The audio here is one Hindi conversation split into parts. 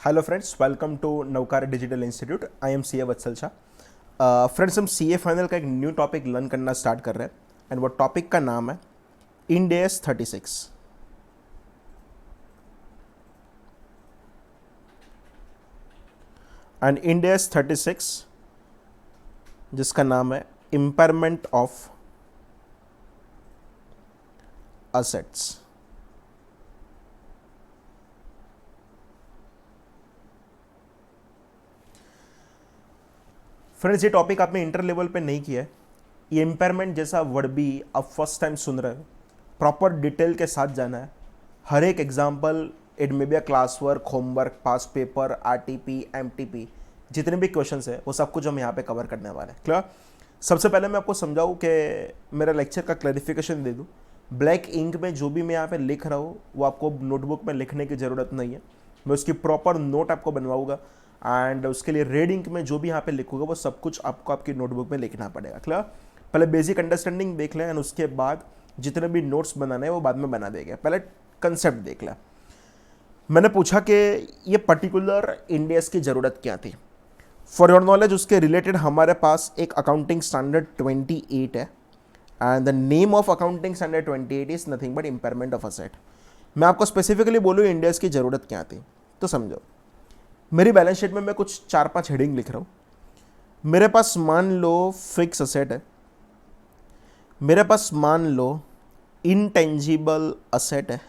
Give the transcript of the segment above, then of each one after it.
Hello friends, welcome to Navkar digital institute. I am C A Vatsal Shah. Friends, हम सी ए फाइनल का एक न्यू टॉपिक लर्न करना स्टार्ट कर रहे हैं एंड वो टॉपिक का नाम है Ind AS 36। And Ind AS 36 जिसका नाम है इम्पेयरमेंट ऑफ असेट्स। फ्रेंड्स, ये टॉपिक आपने इंटर लेवल पे नहीं किया है। ये इम्पेयरमेंट जैसा वर्ड भी आप फर्स्ट टाइम सुन रहे हो। प्रॉपर डिटेल के साथ जाना है। हर एक example, it may be a class work, homework, pass paper, RTP, MTP, जितने भी क्वेश्चंस है वो सब कुछ हम यहाँ पे कवर करने वाले हैं। क्लियर? सबसे पहले मैं आपको समझाऊँ कि मेरा लेक्चर का क्लैरिफिकेशन दे दूँ। ब्लैक इंक में जो भी मैं यहाँ पे लिख रहा हूँ वो आपको नोटबुक में लिखने की ज़रूरत नहीं है। मैं उसकी प्रॉपर नोट आपको बनवाऊँगा एंड उसके लिए रेड इंक में जो भी यहाँ पे लिखूंगा वो सब कुछ आपको आपकी नोटबुक में लिखना पड़ेगा। क्लियर? पहले बेसिक अंडरस्टैंडिंग देख लें एंड उसके बाद जितने भी नोट्स बनाने हैं वो बाद में बना देंगे। पहले कंसेप्ट देख लें। मैंने पूछा कि ये पर्टिकुलर इंडेस की ज़रूरत क्या थी। फॉर योर नॉलेज, उसके रिलेटेड हमारे पास एक अकाउंटिंग स्टैंडर्ड 28 है and the name of accounting standard 28 is nothing but impairment of asset. मैं आपको स्पेसिफिकली बोलूँ इंडेस की ज़रूरत क्या थी तो समझो। मेरी बैलेंस शीट में मैं कुछ 4-5 हेडिंग लिख रहा हूँ। मेरे पास मान लो फिक्स असेट है, मेरे पास मान लो इनटेंजिबल असेट है,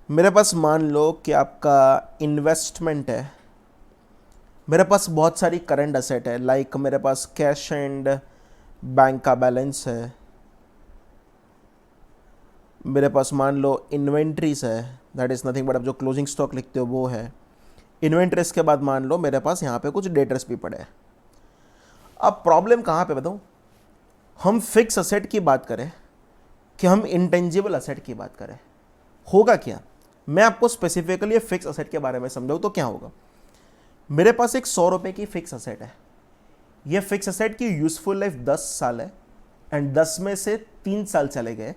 मेरे पास मान लो कि आपका इन्वेस्टमेंट है, मेरे पास बहुत सारी करंट असेट है, लाइक मेरे पास कैश एंड बैंक का बैलेंस है, मेरे पास मान लो इन्वेंट्रीज है, दैट इज़ नथिंग बट आप जो क्लोजिंग स्टॉक लिखते हो वो है। इन्वेंट्रीज के बाद मान लो मेरे पास यहाँ पे कुछ डेटर्स भी पड़े हैं। अब प्रॉब्लम कहाँ पे बताऊँ? हम फिक्स असेट की बात करें कि हम इंटेंजिबल असेट की बात करें, होगा क्या? मैं आपको स्पेसिफिकली फिक्स असेट के बारे में समझाऊँ तो क्या होगा। मेरे पास एक 100 रुपये की फिक्स असेट है। ये फिक्स असेट की यूजफुल लाइफ 10 साल है एंड 10 में से 3 साल चले गए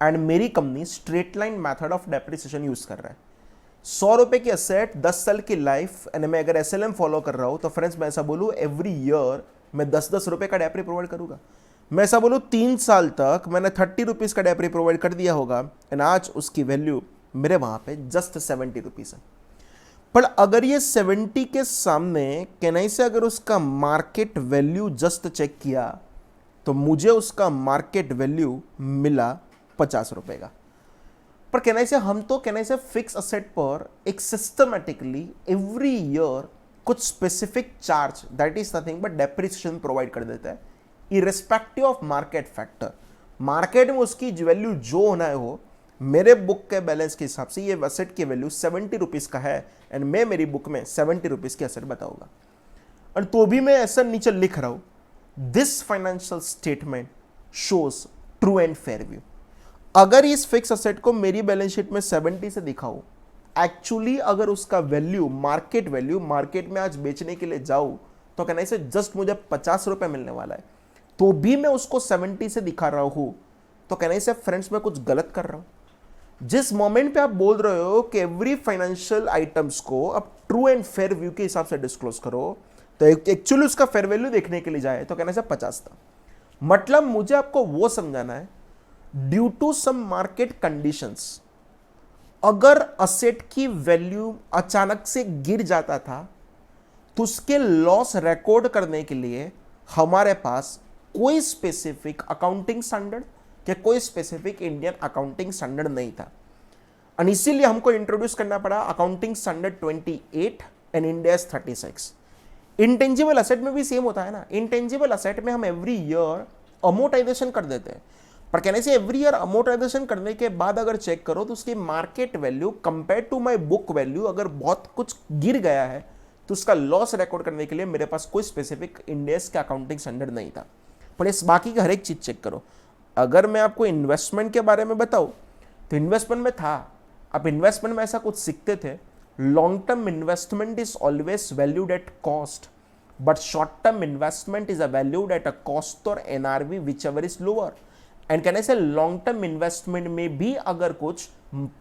एंड मेरी company straight line method of depreciation use कर रहा है। 100 रुपये की असेट, 10 साल की लाइफ एंड मैं अगर एसएलएम फॉलो कर रहा हूँ तो फ्रेंड्स मैं ऐसा बोलूँ एवरी ईयर मैं 10-10 रुपये का डेप्री प्रोवाइड करूँगा। मैं ऐसा बोलूँ 3 साल तक मैंने 30 रुपीज़ का डेप्री प्रोवाइड कर दिया होगा एंड आज उसकी वैल्यू मेरे वहाँ पे जस्ट 70 रुपीज़ है। पर अगर ये 70 के सामने कैनाई से अगर उसका मार्केट वैल्यू जस्ट चेक किया तो मुझे उसका मार्केट वैल्यू मिला 50 रुपये का। पर कहने से हम तो कहने से फिक्स असेट पर एक सिस्टमेटिकली एवरी ईयर कुछ specific charge, that is nothing but depreciation provide कर देता है irrespective of market factor. Market में उसकी वैल्यू जो होना है हो, मेरे बुक के बैलेंस के हिसाब से ये असेट की वैल्यू 70 रुपीज़ का है एंड मैं मेरी बुक में 70 रुपीज़ की असेट बताऊंगा। और तो भी मैं ऐसा नीचे लिख रहा हूं, this financial statement shows true and fair view. अगर इस फिक्स असेट को मेरी बैलेंस शीट में 70 से दिखाऊं, एक्चुअली अगर उसका वैल्यू मार्केट में आज बेचने के लिए जाऊं तो कहना से जस्ट मुझे 50 रुपए मिलने वाला है, तो भी मैं उसको 70 से दिखा रहा हूं तो कहना से फ्रेंड्स मैं कुछ गलत कर रहा हूं। जिस मोमेंट पे आप बोल रहे हो कि एवरी फाइनेंशियल आइटम्स को आप ट्रू एंड फेयर व्यू के हिसाब से डिस्क्लोज करो, तो एक्चुअली उसका फेयर वैल्यू देखने के लिए जाए तो कहना से 50 था। मतलब मुझे आपको वो समझाना है, due to some market conditions अगर असेट की वैल्यू अचानक से गिर जाता था तो उसके लॉस रिकॉर्ड करने के लिए हमारे पास कोई स्पेसिफिक अकाउंटिंग स्टैंडर्ड या कोई स्पेसिफिक इंडियन अकाउंटिंग स्टैंडर्ड नहीं था और इसीलिए हमको इंट्रोड्यूस करना पड़ा accounting standard 28 and Ind AS 36। Intangible asset में भी सेम होता है ना। इंटेंजिबल असेट में हम एवरी ईयर अमोर्टाइजेशन कर देते हैं, पर कहने से एवरी ईयर अमोर्टाइजेशन करने के बाद अगर चेक करो तो उसकी market value compare to my book value अगर बहुत कुछ गिर गया है तो उसका लॉस रिकॉर्ड करने के लिए मेरे पास कोई स्पेसिफिक इंडेस का अकाउंटिंग स्टैंडर्ड नहीं था। पर इस बाकी का हर एक चीज चेक करो। अगर मैं आपको इन्वेस्टमेंट के बारे में बताऊं तो इन्वेस्टमेंट में था, आप इन्वेस्टमेंट में ऐसा कुछ सीखते थे, long term investment is always valued at cost but short term investment is a valued at a cost और NRV whichever is lower. And कहने से लॉन्ग टर्म इन्वेस्टमेंट में भी अगर कुछ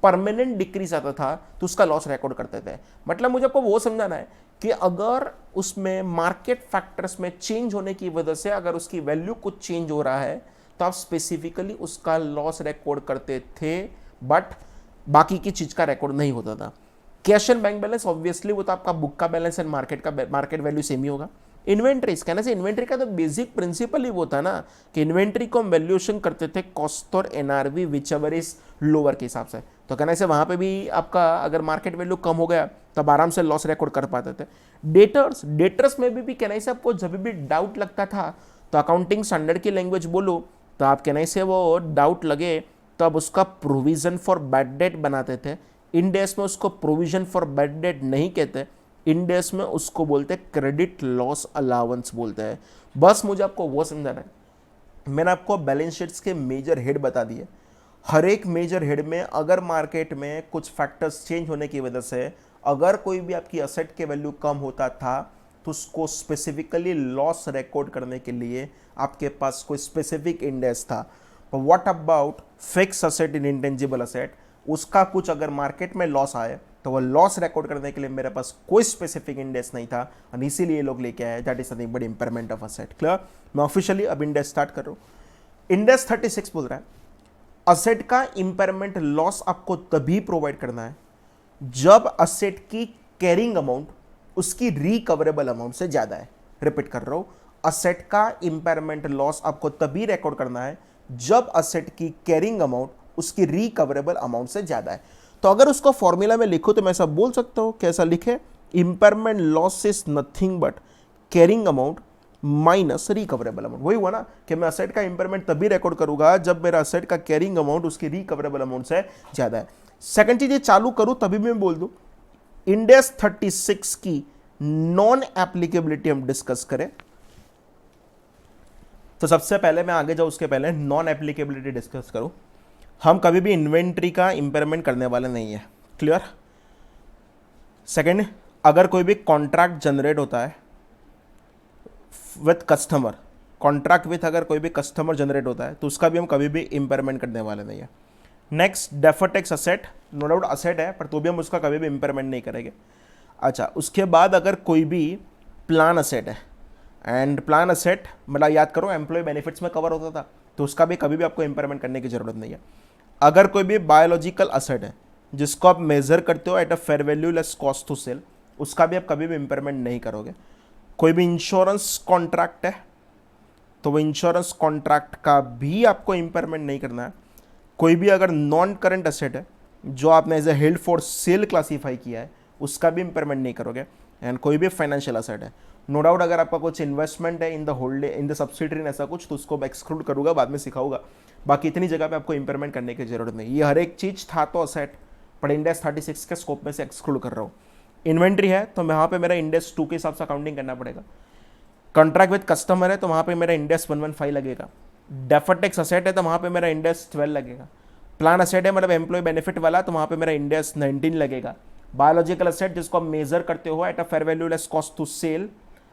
परमानेंट डिक्रीज आता था तो उसका लॉस रिकॉर्ड करते थे। मतलब मुझे आपको वो समझाना है कि अगर उसमें मार्केट फैक्टर्स में चेंज होने की वजह से अगर उसकी वैल्यू कुछ चेंज हो रहा है तो आप स्पेसिफिकली उसका लॉस रिकॉर्ड करते थे, बट बाकी की चीज का रिकॉर्ड नहीं होता था। Cash and bank balance obviously वो तो आपका बुक का balance and market value same ही होगा। इन्वेंट्रीज कहने से इन्वेंट्री का तो बेसिक प्रिंसिपल ही वो था ना कि इन्वेंट्री को हम वैल्यूएशन करते थे कॉस्ट और NRV whichever is lower के हिसाब से। तो कहने से वहां पे भी आपका अगर मार्केट वैल्यू कम हो गया तब आराम से लॉस रिकॉर्ड कर पाते थे। डेटर्स में भी कहने से आपको जब भी डाउट लगता था तो अकाउंटिंग स्टैंडर्ड की लैंग्वेज बोलो तो आप कहने से वो डाउट लगे तो अब उसका प्रोविजन फॉर बैड डेट बनाते थे। इंडेस में उसको प्रोविजन फॉर बैड डेट नहीं कहते, इंडेस में उसको बोलते हैं क्रेडिट लॉस अलाउंस बोलते हैं। बस मुझे आपको वो समझाना है। मैंने आपको बैलेंस शीट्स के मेजर हेड बता दिए। हर एक मेजर हेड में अगर मार्केट में कुछ फैक्टर्स चेंज होने की वजह से अगर कोई भी आपकी असेट के वैल्यू कम होता था तो उसको स्पेसिफिकली लॉस रिकॉर्ड करने के लिए आपके पास कोई स्पेसिफिक इंडेक्स था। What about fix asset in intangible asset, उसका कुछ अगर मार्केट में लॉस आए तो वो लॉस रिकॉर्ड करने के लिए मेरे पास कोई स्पेसिफिक इंडेक्स नहीं था और इसीलिए लोग लेके आए that is nothing but impairment of asset. Clear? मैं ऑफिशियली अब इंडेक्स स्टार्ट कर रहा हूं। इंडेक्स 36 बोल रहा है असेट का इंपेयरमेंट लॉस आपको तभी प्रोवाइड करना है जब असेट की कैरिंग अमाउंट उसकी रिकवरेबल अमाउंट से ज्यादा है। रिपीट कर रहा हूं, असेट का इंपेयरमेंट लॉस आपको तभी रिकॉर्ड करना है जब असेट की कैरिंग अमाउंट उसकी रिकवरेबल अमाउंट से ज्यादा है। तो अगर उसको फॉर्मूला में लिखो तो मैं ऐसा बोल सकता हूं, कैसा लिखे? Impairment loss is nothing but carrying amount minus recoverable amount. वही हुआ ना कि मैं असेट का इंपेयरमेंट तभी रिकॉर्ड करूंगा जब मेरा असेट का कैरिंग अमाउंट उसकी रिकवरेबल अमाउंट से ज्यादा है। सेकंड चीज ये चालू करूं तभी मैं बोल दूं इंडेक्स 36 की नॉन एप्लीकेबिलिटी हम डिस्कस करें। तो सबसे पहले मैं आगे जाऊं उसके पहले नॉन एप्लीकेबिलिटी डिस्कस करूं। हम कभी भी इन्वेंट्री का इंपेयरमेंट करने वाले नहीं है। क्लियर? सेकंड, अगर कोई भी कॉन्ट्रैक्ट जनरेट होता है विथ कस्टमर, कॉन्ट्रैक्ट विथ अगर कोई भी कस्टमर जनरेट होता है तो उसका भी हम कभी भी इंपेयरमेंट करने वाले नहीं है। Next, deferred tax asset, no doubt asset है पर तो भी हम उसका कभी भी इंपेयरमेंट नहीं करेंगे। अच्छा, उसके बाद अगर कोई भी प्लान असेट है एंड प्लान असेट मतलब याद करो एम्प्लॉय बेनिफिट्स में कवर होता था तो उसका भी कभी भी आपको इंपेयरमेंट करने की जरूरत नहीं है। अगर कोई भी बायोलॉजिकल असेट है जिसको आप मेजर करते हो at a fair value less cost to sell, उसका भी आप कभी भी इंपेयरमेंट नहीं करोगे। कोई भी इंश्योरेंस कॉन्ट्रैक्ट है तो वो इंश्योरेंस कॉन्ट्रैक्ट का भी आपको इंपेयरमेंट नहीं करना है। कोई भी अगर नॉन करंट असेट है जो आपने as a held for sale classify किया है उसका भी इंपेयरमेंट नहीं करोगे। एंड कोई भी फाइनेंशियल असेट है, नो डाउट अगर आपका कुछ इन्वेस्टमेंट है in the hold in the subsidiary ऐसा कुछ तो उसको एक्सक्लूड करूंगा, बाद में सिखाऊंगा। बाकी इतनी जगह पे आपको इंपेयरमेंट करने की जरूरत नहीं। ये हर एक चीज था तो असेट पर इंडेक्स 36 के स्कोप में से एक्सक्लूड कर रहा हूँ। इन्वेंट्री है तो वहाँ पे मेरा इंडेक्स 2 के हिसाब से अकाउंटिंग करना पड़ेगा। कॉन्ट्रैक्ट विद कस्टमर है तो वहाँ पे मेरा इंडेक्स 115 लगेगा। डेफर्ड टैक्स असेट है तो वहाँ पे मेरा इंडेक्स 12 लगेगा। प्लान असेट है मतलब एम्प्लॉय बेनिफिट वाला तो वहाँ पे मेरा इंडेक्स 19 लगेगा। बायोलॉजिकल असेट जिसको आप मेजर करते हो at a fair value less cost to sell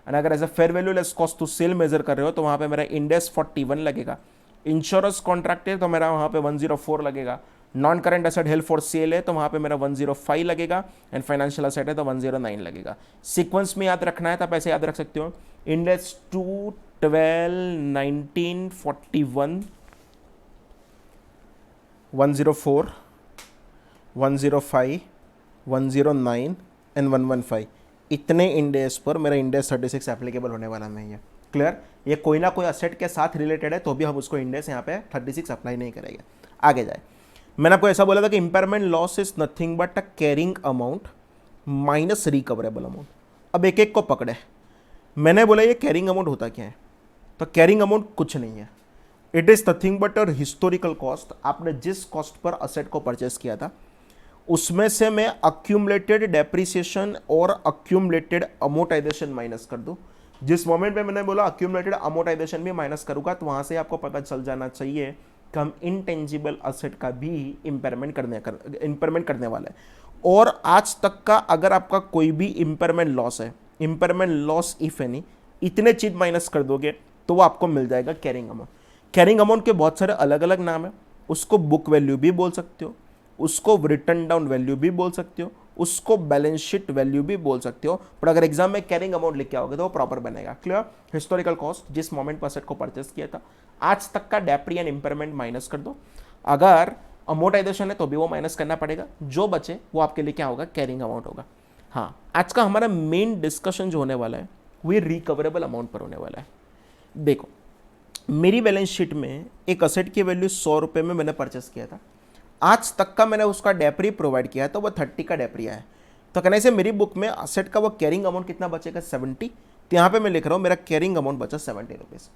and अगर as a fair value less cost to sell measure कर रहे हो तो वहाँ पे मेरा इंडेक्स 41 लगेगा। इंश्योरेंस कॉन्ट्रैक्ट है तो मेरा वहाँ पे 104 लगेगा। Non current asset held for sale है तो वहाँ पे मेरा 105 लगेगा एंड फाइनेंशियल असेट है तो 109 लगेगा। सीक्वेंस में याद रखना है तो आप ऐसे याद रख सकते हो इंडेक्स 2, 12, 19, 41, 104, 105, 109 एंड 115। इतने इंडेक्स पर मेरा इंडेक्स 36 एप्लीकेबल होने वाला नहीं है। क्लियर? ये कोई ना कोई असेट के साथ रिलेटेड है तो भी हम उसको इंडेक्स यहाँ पे 36 अप्लाई नहीं करेंगे। आगे जाए, मैंने आपको ऐसा बोला था कि impairment loss is nothing but a carrying amount minus recoverable amount. अब एक एक को पकड़े। मैंने बोला ये कैरिंग अमाउंट होता क्या है, तो कैरिंग अमाउंट कुछ नहीं है, it is nothing but a historical cost. आपने जिस कॉस्ट पर असेट को परचेस किया था उसमें से मैं अक्यूमुलेटेड डेप्रिसिएशन और अक्यूमुलेटेड अमोर्टाइजेशन माइनस कर दूं। जिस मोमेंट पे मैंने बोला अक्यूमुलेटेड अमोर्टाइजेशन भी माइनस करूंगा तो वहां से आपको पता चल जाना चाहिए कि हम इनटेंजिबल असेट का भी इंपेयरमेंट करने वाले हैं। और आज तक का अगर आपका कोई भी इंपेयरमेंट लॉस है, इंपेयरमेंट लॉस इफ एनी, इतने चीज माइनस कर दोगे तो वो आपको मिल जाएगा कैरिंग अमाउंट। कैरिंग अमाउंट के बहुत सारे अलग अलग नाम है, उसको बुक वैल्यू भी बोल सकते हो, उसको रिटर्न डाउन वैल्यू भी बोल सकते हो, उसको बैलेंस शीट वैल्यू भी बोल सकते हो, पर अगर एग्जाम में कैरिंग अमाउंट लिख के आओगे तो वो प्रॉपर बनेगा। क्लियर? हिस्टोरिकल कॉस्ट, जिस मोमेंट पर असेट को परचेस किया था, आज तक का डेप्री एंड इंपेयरमेंट माइनस कर दो, अगर अमोर्टाइजेशन है तो भी वो माइनस करना पड़ेगा, जो बचे वो आपके लिए क्या होगा? कैरिंग अमाउंट होगा। हाँ, आज का हमारा मेन डिस्कशन जो होने वाला है वो रिकवरेबल अमाउंट पर होने वाला है। देखो, मेरी बैलेंस शीट में एक असेट की वैल्यू 100 रुपये में मैंने परचेस किया था, आज तक का मैंने उसका डेप्री प्रोवाइड किया है तो वो 30 का डेप्री आया है, तो कहने से मेरी बुक में असेट का वो कैरिंग अमाउंट कितना बचेगा? 70। तो यहाँ पे मैं लिख रहा हूँ मेरा कैरिंग अमाउंट बचा 70 रुपीज़।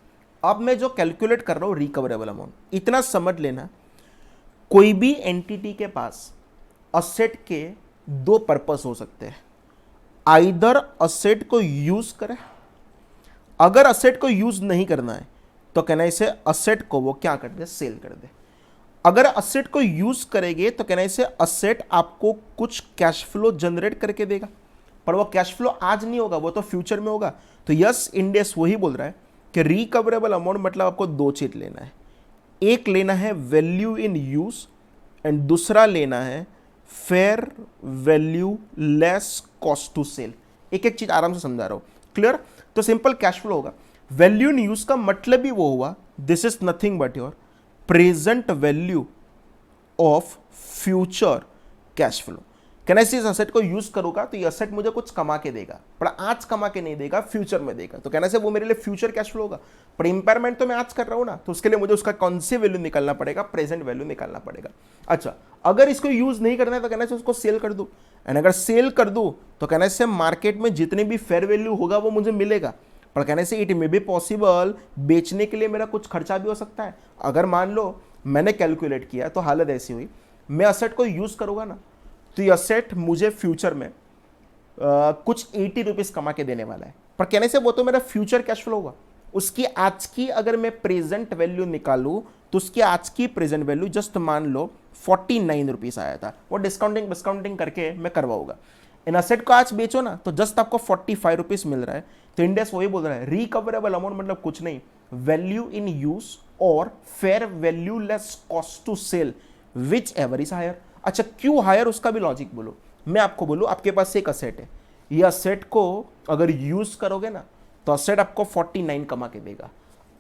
अब मैं जो कैलकुलेट कर रहा हूँ रिकवरेबल अमाउंट, इतना समझ लेना, कोई भी एंटिटी के पास असेट के दो पर्पस हो सकते हैं, आइदर असेट को यूज करे, अगर असेट को यूज नहीं करना है तो कहना इसे असेट को वो क्या कर दे? सेल कर दे। अगर असेट को यूज करेंगे तो कहना इसे असेट आपको कुछ कैश फ्लो जनरेट करके देगा, पर वो कैश फ्लो आज नहीं होगा, वो तो फ्यूचर में होगा। तो यस, इंड एस वही बोल रहा है कि रिकवरेबल अमाउंट मतलब आपको दो चीज लेना है, एक लेना है वैल्यू इन यूज एंड दूसरा लेना है fair value less cost to sell. एक एक चीज आराम से समझा रहा हूं। क्लियर? तो सिंपल कैश फ्लो होगा। वैल्यू इन यूज का मतलब ही वो हुआ, this is nothing but your present value of future cash flow. कहना इस असेट को यूज करूंगा तो ये असेट मुझे कुछ कमा के देगा, पर आज कमा के नहीं देगा, फ्यूचर में देगा, तो कहना से वो मेरे लिए फ्यूचर कैश फ्लो होगा। पर इंपेयरमेंट तो मैं आज कर रहा हूं ना, तो उसके लिए मुझे उसका कौन सी वैल्यू निकालना पड़ेगा? प्रेजेंट वैल्यू निकालना पड़ेगा। अच्छा, अगर इसको यूज नहीं करना है तो कहना से उसको सेल कर दूं, एंड अगर सेल कर दूं तो कहना से मार्केट में जितनी भी फेयर वैल्यू होगा वो मुझे मिलेगा, पर कहने से इट मे बी पॉसिबल बेचने के लिए मेरा कुछ खर्चा भी हो सकता है। अगर मान लो मैंने कैलकुलेट किया तो हालत ऐसी हुई, मैं असेट को यूज करूंगा ना, तो ये असेट मुझे फ्यूचर में कुछ 80 रुपीज कमा के देने वाला है, पर कहने से वो तो मेरा फ्यूचर कैश फ्लो होगा। उसकी आज की अगर मैं प्रेजेंट वैल्यू निकालूं तो उसकी आज की प्रेजेंट वैल्यू जस्ट मान लो 49 रुपीज आया था, वो डिस्काउंटिंग करके मैं करवाऊंगा। इन असेट को आज बेचो ना तो जस्ट आपको 45 रुपीज मिल रहा है। तो इंडेक्स वही बोल रहा है रिकवरेबल अमाउंट मतलब कुछ नहीं, वैल्यू इन यूज और fair value less cost to sell whichever is higher. अच्छा, क्यों हायर उसका भी लॉजिक बोलो। मैं आपको बोलूं, आपके पास एक असेट है, ये असेट को अगर यूज करोगे ना तो असेट आपको 49 कमा के देगा,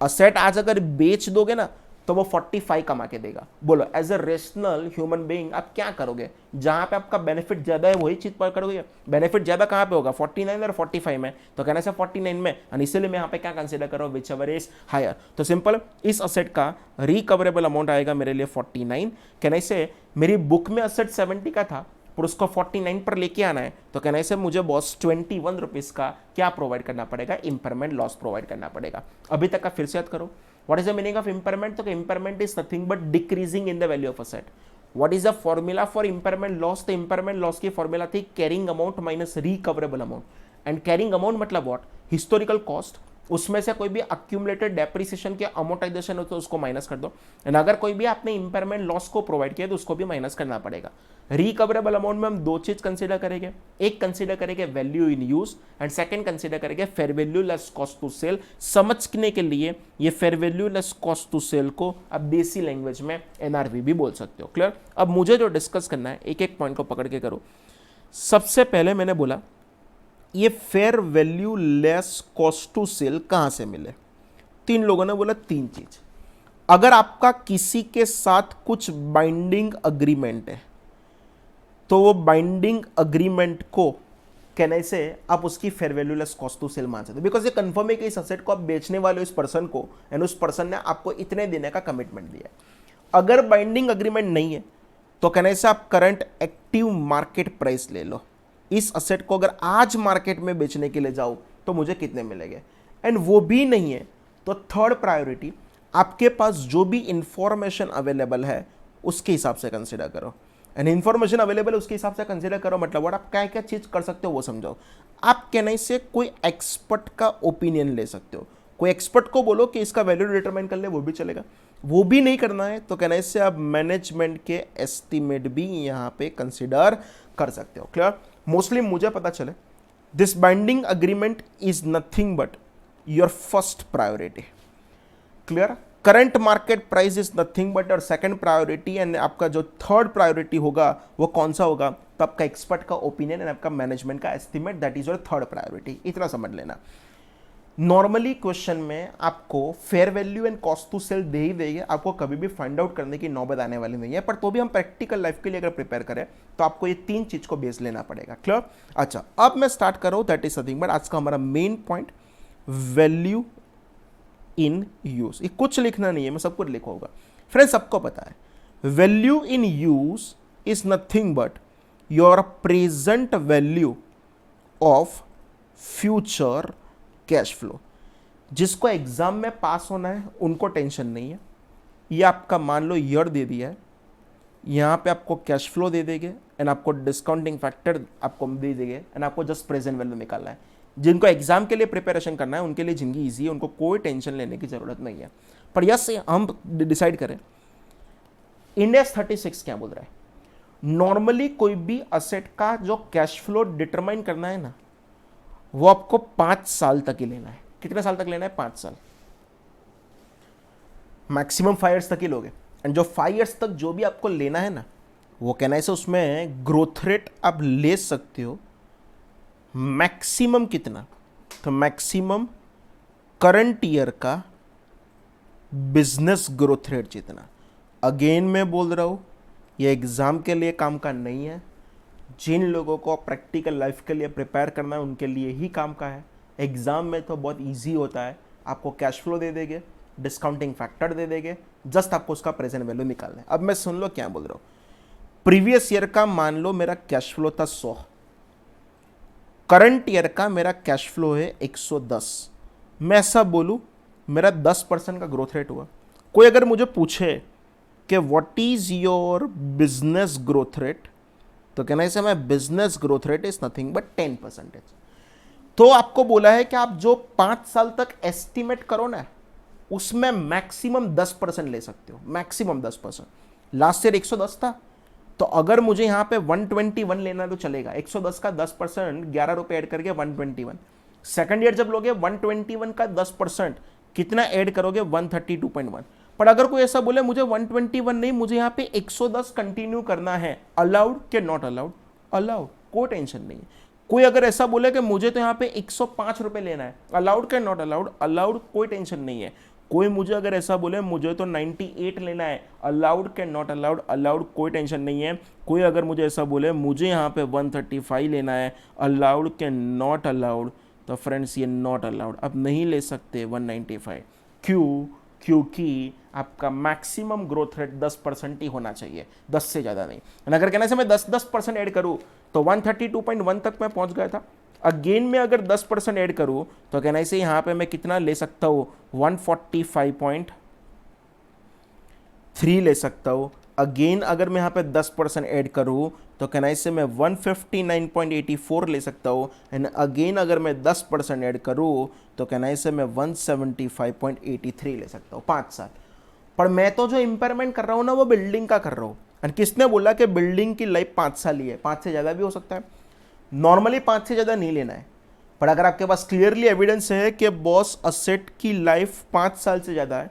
असेट आज अगर बेच दोगे ना तो वो 45 कमा के देगा। बोलो as a rational human being आप क्या करोगे? जहां पे आपका बेनिफिट ज्यादा है वही चीज पर करोगे। बेनिफिट ज्यादा कहां पे होगा? 49 और 45 में, तो कहना से 49 में, और इसीलिए मैं यहाँ पे क्या कंसीडर करो? Whichever is higher. तो सिंपल, इस असेट का रिकवरेबल अमाउंट आएगा मेरे लिए 49। कहने से मेरी बुक में असेट 70 का था पर उसको 49 पर लेके आना है, तो कहने से मुझे बॉस 21 रुपीज का क्या प्रोवाइड करना पड़ेगा? इंपेयरमेंट लॉस प्रोवाइड करना पड़ेगा। अभी तक का फिर से याद करो, what is the meaning of impairment? तो impairment is nothing but decreasing in the value of asset. What is the formula for impairment loss? तो impairment loss की formula थी carrying amount minus recoverable amount. And carrying amount मतलब what? Historical cost, उसमें से कोई भी accumulated depreciation के amortization हो तो उसको माइनस कर दो, एंड अगर कोई भी आपने इम्पेयरमेंट लॉस को प्रोवाइड किया तो उसको भी माइनस करना पड़ेगा। रिकवरेबल अमाउंट में हम दो चीज कंसीडर करेंगे, एक कंसीडर करेंगे value in use and second consider करेंगे fair value less cost to sell. समझने के लिए ये fair value less cost to sell को अब देसी लैंग्वेज में एनआरवी भी बोल सकते हो। क्लियर? अब मुझे जो डिस्कस करना है एक एक पॉइंट को पकड़ के करो। सबसे पहले मैंने बोला ये fair value less cost to sell कहां से मिले? तीन लोगों ने बोला तीन चीज। अगर आपका किसी के साथ कुछ बाइंडिंग अग्रीमेंट है तो वो बाइंडिंग अग्रीमेंट को कहने से आप उसकी fair value less cost to sell मान सकते हो, बिकॉज ये कंफर्म है कि इस असेट को आप बेचने वाले हो इस पर्सन को, एंड उस पर्सन ने आपको इतने देने का कमिटमेंट दिया है। अगर बाइंडिंग अग्रीमेंट नहीं है तो कहने से आप करंट एक्टिव मार्केट प्राइस ले लो, इस असेट को अगर आज मार्केट में बेचने के लिए जाओ तो मुझे कितने मिलेंगे, एंड वो भी नहीं है तो थर्ड प्रायोरिटी आपके पास जो भी इंफॉर्मेशन अवेलेबल है उसके हिसाब से कंसिडर करो, एंड इन्फॉर्मेशन अवेलेबल उसके हिसाब से कंसीडर करो। मतलब व्हाट आप क्या क्या चीज कर सकते हो वो समझाओ। आप कहने से कोई एक्सपर्ट का ओपिनियन ले सकते हो, कोई एक्सपर्ट को बोलो कि इसका वैल्यू डिटरमाइन कर ले, वो भी चलेगा। वो भी नहीं करना है तो कहने से आप मैनेजमेंट के एस्टिमेट भी यहाँ पे कंसिडर कर सकते हो। क्लियर? मोस्टली मुझे पता चले this binding agreement is nothing but your first priority. Clear? Current market price is nothing but और सेकंड प्रायोरिटी, एंड आपका जो थर्ड प्रायोरिटी होगा वो कौन सा होगा, तो आपका एक्सपर्ट का ओपिनियन एंड आपका मैनेजमेंट का estimate, that is your third priority. इतना समझ लेना। नॉर्मली क्वेश्चन में आपको fair value and cost to sell दे ही देंगे, आपको कभी भी फाइंड आउट करने की नौबत आने वाली नहीं है, पर तो भी हम प्रैक्टिकल लाइफ के लिए अगर प्रिपेयर करें तो आपको ये तीन चीज को बेस लेना पड़ेगा। क्लियर? अच्छा, अब मैं स्टार्ट कर रहा हूं, दैट इज नथिंग बट आज का हमारा main point value in use. ये कुछ लिखना नहीं है, मैं सब कुछ लिखा होगा। फ्रेंड्स, सबको पता है value in use is nothing but your present value of future cash flow. जिसको एग्जाम में पास होना है उनको टेंशन नहीं है, ये आपका मान लो ईयर दे दिया है, यहाँ पे आपको कैश फ्लो दे देंगे एंड आपको डिस्काउंटिंग फैक्टर आपको दे देंगे एंड आपको जस्ट प्रेजेंट वैल्यू निकालना है। जिनको एग्जाम के लिए प्रिपरेशन करना है उनके लिए जिंदगी ईजी है, उनको कोई टेंशन लेने की जरूरत नहीं है। पर यस, हम डिसाइड करें इंडिया 36 क्या बोल रहा है। नॉर्मली कोई भी असेट का जो कैश फ्लो डिटरमाइन करना है ना, वो आपको 5 साल तक ही लेना है। कितने साल तक लेना है? 5 साल, मैक्सिमम 5 ईयर्स तक ही लोगे। एंड जो 5 ईयर्स तक जो भी आपको लेना है ना, वो कहना है उसमें ग्रोथ रेट आप ले सकते हो मैक्सिमम कितना, तो मैक्सिमम करंट ईयर का बिजनेस ग्रोथ रेट जितना। अगेन मैं बोल रहा हूं, ये एग्जाम के लिए काम का नहीं है, जिन लोगों को प्रैक्टिकल लाइफ के लिए प्रिपेयर करना है उनके लिए ही काम का है। एग्जाम में तो बहुत इजी होता है, आपको कैश फ्लो दे देंगे, डिस्काउंटिंग फैक्टर दे देंगे, जस्ट आपको उसका प्रेजेंट वैल्यू निकालना है। अब मैं सुन लो क्या बोल रहा हूँ। प्रीवियस ईयर का मान लो मेरा कैश फ्लो था 100, करंट ईयर का मेरा कैश फ्लो है 110। मैं ऐसा बोलूँ मेरा 10% का ग्रोथ रेट हुआ। कोई अगर मुझे पूछे कि what is your business growth rate, तो कहना है मैं business growth rate is nothing but 10%। तो आपको बोला है कि आप जो 5 साल तक एस्टिमेट करो ना, उसमें मैक्सिमम 10% ले सकते हो, मैक्सिमम 10%। लास्ट ईयर 110 था, तो अगर मुझे यहां पे 121 लेना है तो चलेगा। 110 का 10% 11 रुपए ऐड करके 121। सेकंड ईयर जब लोगे 121 का 10% कितना ऐड करोगे? 132.1। पर अगर कोई ऐसा बोले मुझे 121 नहीं, मुझे यहाँ पे 110 कंटिन्यू करना है, अलाउड के नॉट अलाउड? अलाउड, कोई टेंशन नहीं है। कोई अगर ऐसा बोले कि मुझे तो यहाँ पे 105 रुपए लेना है, अलाउड के नॉट अलाउड? अलाउड, कोई टेंशन नहीं है। कोई मुझे अगर ऐसा बोले मुझे तो 98 लेना है, अलाउड के नॉट अलाउड? अलाउड, कोई टेंशन नहीं है। कोई अगर मुझे ऐसा बोले मुझे यहाँ पे 135 लेना है, अलाउड के नॉट अलाउड? तो फ्रेंड्स ये नॉट अलाउड, अब नहीं ले सकते 195। क्यों? क्योंकि आपका मैक्सिमम ग्रोथ रेट 10% ही होना चाहिए, 10 से ज़्यादा नहीं। अगर कहने से मैं 10% ऐड करूँ तो 132.1 तक मैं पहुँच गया था। अगेन में अगर 10% ऐड करूँ तो कहना से यहाँ पे मैं कितना ले सकता हूँ? 145.3 ले सकता हूँ। अगेन अगर मैं यहाँ पे 10% ऐड करूँ तो कहना से मैं 159.84 ले सकता हूँ। एंड अगेन अगर मैं 10% ऐड करूँ तो कहना से मैं 175.83 ले सकता हूँ, 5 साल। पर मैं तो जो इंपेयरमेंट कर रहा हूँ ना, वो बिल्डिंग का कर रहा हूँ। एंड किसने बोला कि बिल्डिंग की लाइफ 5 साल ही है? 5 से ज़्यादा भी हो सकता है। नॉर्मली 5 से ज़्यादा नहीं लेना है, पर अगर आपके पास क्लियरली एविडेंस है कि बॉस असेट की लाइफ 5 साल से ज़्यादा है,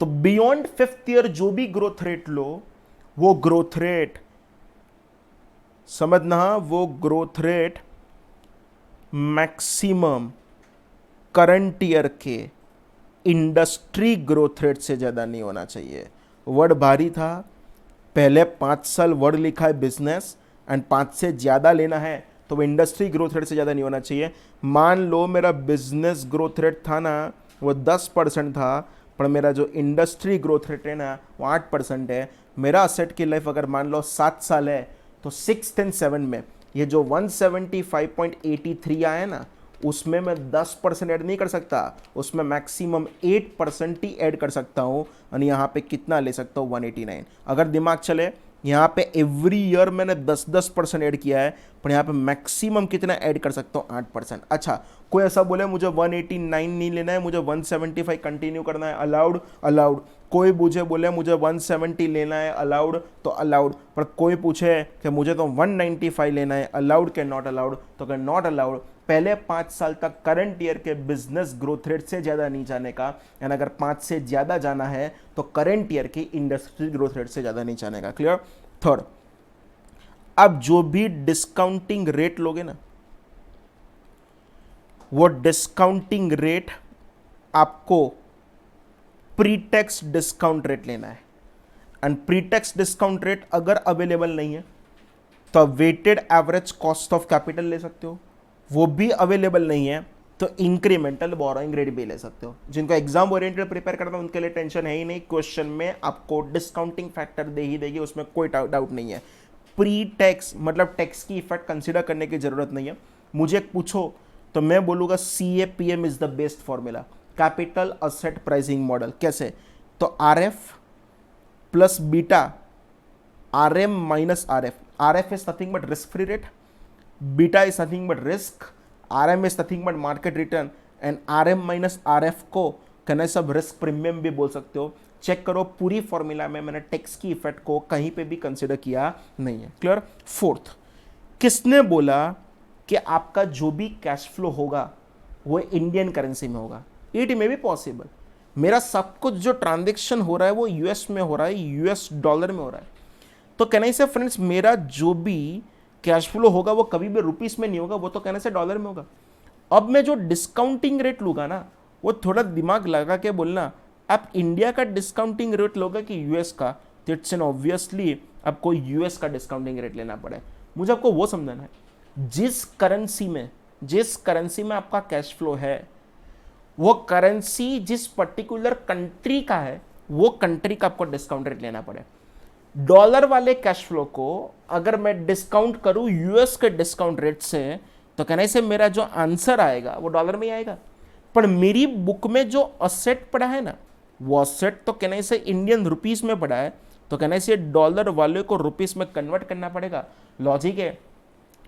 तो बियॉन्ड 5th ईयर जो भी ग्रोथ रेट लो, वो ग्रोथ रेट समझना, वो growth rate maximum current year के इंडस्ट्री ग्रोथ रेट से ज़्यादा नहीं होना चाहिए। वर्ड भारी था, पहले 5 साल वर्ड लिखा है बिजनेस, एंड 5 से ज़्यादा लेना है तो वो इंडस्ट्री ग्रोथ रेट से ज़्यादा नहीं होना चाहिए। मान लो मेरा बिजनेस ग्रोथ रेट था ना, वो 10% था, पर मेरा जो इंडस्ट्री ग्रोथ रेट है ना, वो 8% है। मेरा असेट की लाइफ अगर मान लो 7 साल है, तो 6 and 7 में ये जो 175.83 आया ना, उसमें मैं 10% ऐड नहीं कर सकता, उसमें मैक्सिमम 8% ही ऐड कर सकता हूँ। और यहाँ पे कितना ले सकता हूँ? 189। अगर दिमाग चले, यहाँ पे एवरी ईयर मैंने 10% ऐड किया है, पर यहाँ पे मैक्सिमम कितना ऐड कर सकता हूँ? 8%। अच्छा, कोई ऐसा बोले मुझे 189 नहीं लेना है, मुझे 175 कंटिन्यू करना है, अलाउड? अलाउड। कोई मुझे बोले मुझे 170 लेना है, अलाउड? तो अलाउड। पर कोई पूछे कि मुझे तो 195 लेना है, अलाउड के नॉट अलाउड? तो अगर नॉट अलाउड पहले 5 साल तक करंट ईयर के बिजनेस ग्रोथ रेट से ज़्यादा नहीं जाने का, एंड अगर 5 से ज़्यादा जाना है तो करंट ईयर की इंडस्ट्री ग्रोथ रेट से ज़्यादा नहीं जाने का। क्लियर। थर्ड, अब जो भी डिस्काउंटिंग रेट लोगे ना, वो डिस्काउंटिंग रेट आपको प्री टैक्स डिस्काउंट रेट लेना है, and pre tax discount rate अगर अवेलेबल नहीं है तो आप weighted average cost of capital ले सकते हो, वो भी अवेलेबल नहीं है तो इंक्रीमेंटल बोरोइंग रेट भी ले सकते हो। जिनको एग्जाम ओरिएंटेड प्रिपेयर करना है उनके लिए टेंशन है ही नहीं, क्वेश्चन में आपको डिस्काउंटिंग फैक्टर दे ही देगी, उसमें कोई डाउट नहीं है। प्री टैक्स मतलब टैक्स की इफेक्ट कंसीडर करने की जरूरत नहीं है। मुझे पूछो तो मैं बोलूँगा CAPM is the best formula, capital asset pricing model. कैसे? तो RF plus beta, RM minus RF is nothing but risk free rate, beta is nothing but risk, RM is nothing but market return, and RM minus RF को कहना सब रिस्क प्रीमियम भी बोल सकते हो। चेक करो पूरी फॉर्मूला में मैंने टैक्स की इफेक्ट को कहीं पे भी कंसिडर किया नहीं है। क्लियर। फोर्थ, किसने बोला कि आपका जो भी कैश फ्लो होगा वो इंडियन करेंसी में होगा? इट मे बी पॉसिबल, मेरा सब कुछ जो ट्रांजेक्शन हो रहा है वो US में हो रहा है, US डॉलर में हो रहा है, तो कहने से फ्रेंड्स मेरा जो भी कैश फ्लो होगा वो कभी भी रुपीस में नहीं होगा, वो तो कहने से डॉलर में होगा। अब मैं जो डिस्काउंटिंग रेट लूँगा ना, वो थोड़ा दिमाग लगा के बोलना, आप इंडिया का डिस्काउंटिंग रेट लोगे कि US का, तो इट्स एन ऑब्वियसली आपको US का डिस्काउंटिंग रेट लेना पड़े। मुझे आपको वो समझाना है, जिस करेंसी में आपका कैश फ्लो है, वो करेंसी जिस पर्टिकुलर कंट्री का है, वो कंट्री का आपको डिस्काउंट रेट लेना पड़े। डॉलर वाले कैश फ्लो को अगर मैं डिस्काउंट करूं US के डिस्काउंट रेट से, तो कहने से मेरा जो आंसर आएगा वो डॉलर में ही आएगा। पर मेरी बुक में जो असेट पड़ा है ना, वो असेट तो कहने से इंडियन रुपीस में पड़ा है, तो कहने से डॉलर वाले को रुपीस में कन्वर्ट करना पड़ेगा। लॉजिक है।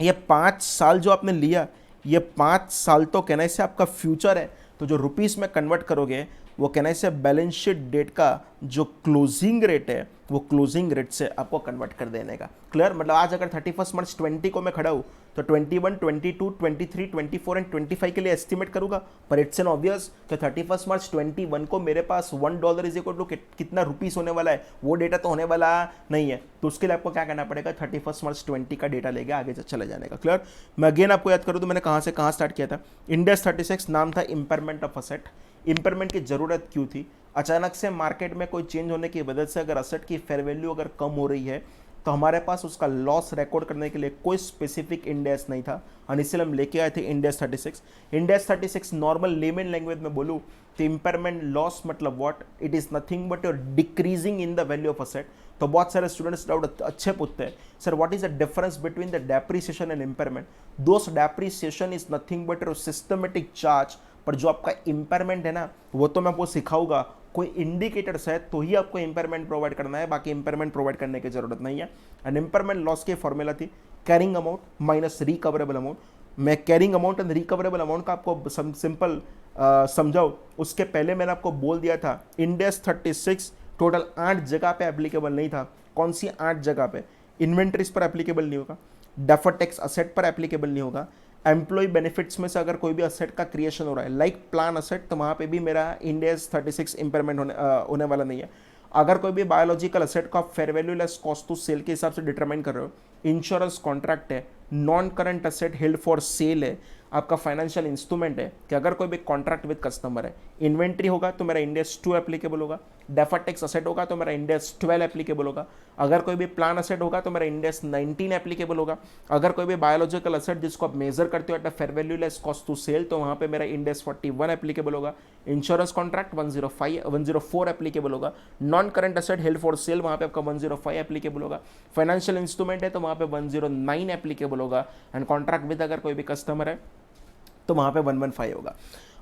ये 5 साल जो आपने लिया, ये 5 साल तो कहने से आपका फ्यूचर है, तो जो रुपीस में कन्वर्ट करोगे वो कहने से बैलेंस शीट डेट का जो क्लोजिंग रेट है वो क्लोजिंग रेट से आपको कन्वर्ट कर देने का। क्लियर। मतलब आज अगर 31 मार्च 20 को मैं खड़ा हूँ तो 21, 22, 23, 24 एंड 25 के लिए एस्टिमेट करूंगा, पर इट्स एन ऑब्वियस कि 31 मार्च 21 को मेरे पास $1 इज इक्वल टू कितना रुपीस होने वाला है, वो डेटा तो होने वाला नहीं है, तो उसके लिए आपको क्या करना पड़ेगा, 31 मार्च 20 का डेटा लेके आगे चले जाने का। क्लियर। मैं अगेन आपको याद करूँ तो मैंने कहाँ से कहाँ स्टार्ट किया था। इंड AS 36 नाम था इम्पेयरमेंट ऑफ असेट। इम्पेयरमेंट की जरूरत क्यों थी? अचानक से मार्केट में कोई चेंज होने की वजह से अगर असेट की फेयर वैल्यू अगर कम हो रही है तो हमारे पास उसका लॉस रिकॉर्ड करने के लिए कोई स्पेसिफिक इंड AS नहीं था, और इसलिए हम लेके आए थे Ind AS 36। Ind AS 36 normal layman language में बोलूँ तो इम्पेयरमेंट लॉस मतलब what, it is nothing but your decreasing in the value of asset. तो बहुत सारे स्टूडेंट्स डाउट अच्छे पूछते हैं, sir what is the difference between the depreciation and impairment? दोस्त depreciation is nothing but your systematic charge, पर जो आपका इम्पेयरमेंट है ना, वो तो मैं आपको सिखाऊंगा, कोई इंडिकेटर्स है तो ही आपको इम्पेयरमेंट प्रोवाइड करना है, बाकी इम्पेयरमेंट प्रोवाइड करने की जरूरत नहीं है। एंड इम्पेयरमेंट लॉस की फॉर्मूला थी carrying amount minus recoverable amount. मैं carrying amount and recoverable amount का आपको सिंपल समझाओ, उसके पहले मैंने आपको बोल दिया था इंड AS 36 टोटल 8 जगह पे एप्लीकेबल नहीं था। कौन सी 8 जगह पे? इन्वेंट्रीज पर एप्लीकेबल नहीं होगा, डेफर्ड टैक्स असेट पर एप्लीकेबल नहीं होगा, एम्प्लॉय बेनिफिट्स में से अगर कोई भी असेट का क्रिएशन हो रहा है लाइक प्लान असेट, तो वहाँ पे भी मेरा इंड AS 36 इम्पेयरमेंट होने वाला नहीं है। अगर कोई भी बायोलॉजिकल असेट को आप fair value less cost to sell के हिसाब से डिटरमाइन कर रहे हो, इंश्योरेंस कॉन्ट्रैक्ट है, non current asset held for sale है, आपका फाइनेंशियल इंस्ट्रूमेंट है कि अगर कोई भी कॉन्ट्रैक्ट विद कस्टमर है, इन्वेंट्री होगा तो मेरा इंड AS 2 एप्लीकेबल होगा, डेफर्ड टैक्स असेट होगा तो मेरा इंड AS 12 एप्लीकेबल होगा, अगर कोई भी प्लान असेट होगा तो मेरा इंड AS 19 एप्लीकेबल होगा, अगर कोई भी बायोलॉजिकल असेट जिसको आप मेजर करते हो at fair value less cost to sell, तो वहाँ पे मेरा इंड AS 41 एप्लीकेबल होगा, इंश्योरेंस कॉन्ट्रैक्ट 104 एप्लीकेबल होगा, non current asset held for sale वहाँ पे आपका 105 एप्लीकेबल होगा, फाइनेंशियल इंस्ट्रूमेंट है तो वहाँ पे 109 एप्लीकेबल होगा, एंड कॉन्ट्रैक्ट विद अगर कोई भी कस्टमर है तो वहाँ पे 115 होगा।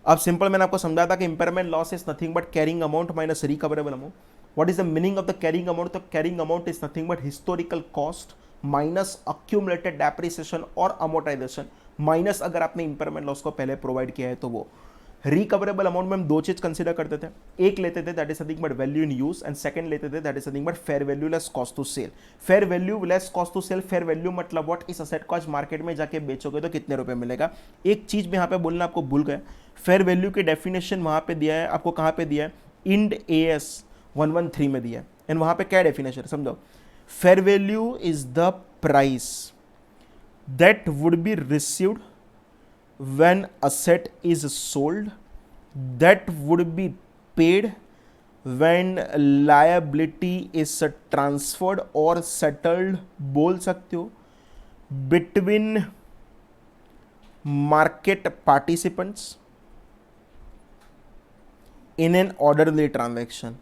अब सिंपल मैंने आपको समझा था कि impairment loss is nothing but carrying amount minus recoverable amount. What is the meaning of the carrying amount? तो carrying amount is nothing but historical cost minus accumulated depreciation और अमोर्टाइजेशन माइनस अगर आपने इम्पेयरमेंट लॉस को पहले प्रोवाइड किया है तो वो रिकवरेबल अमाउंट में हम दो चीज कंसिडर करते थे, एक लेते थे that is nothing but value in use, and second लेते थे that is nothing but fair value less cost to sell. Fair value less cost to sell, fair value मतलब व्हाट, इस असेट को आज मार्केट में जाके बेचोगे तो कितने रुपए मिलेगा। एक चीज में यहाँ पे बोलना आपको भूल गए, फेयर वैल्यू की डेफिनेशन वहां पे दिया है आपको, कहां पे दिया है, इंड AS 113 में दिया है, एंड वहां पे क्या डेफिनेशन समझो, fair value is the price that would be received when asset is sold, that would be paid when liability is transferred or settled, बोल सकते हो, between market participants in an orderly transaction।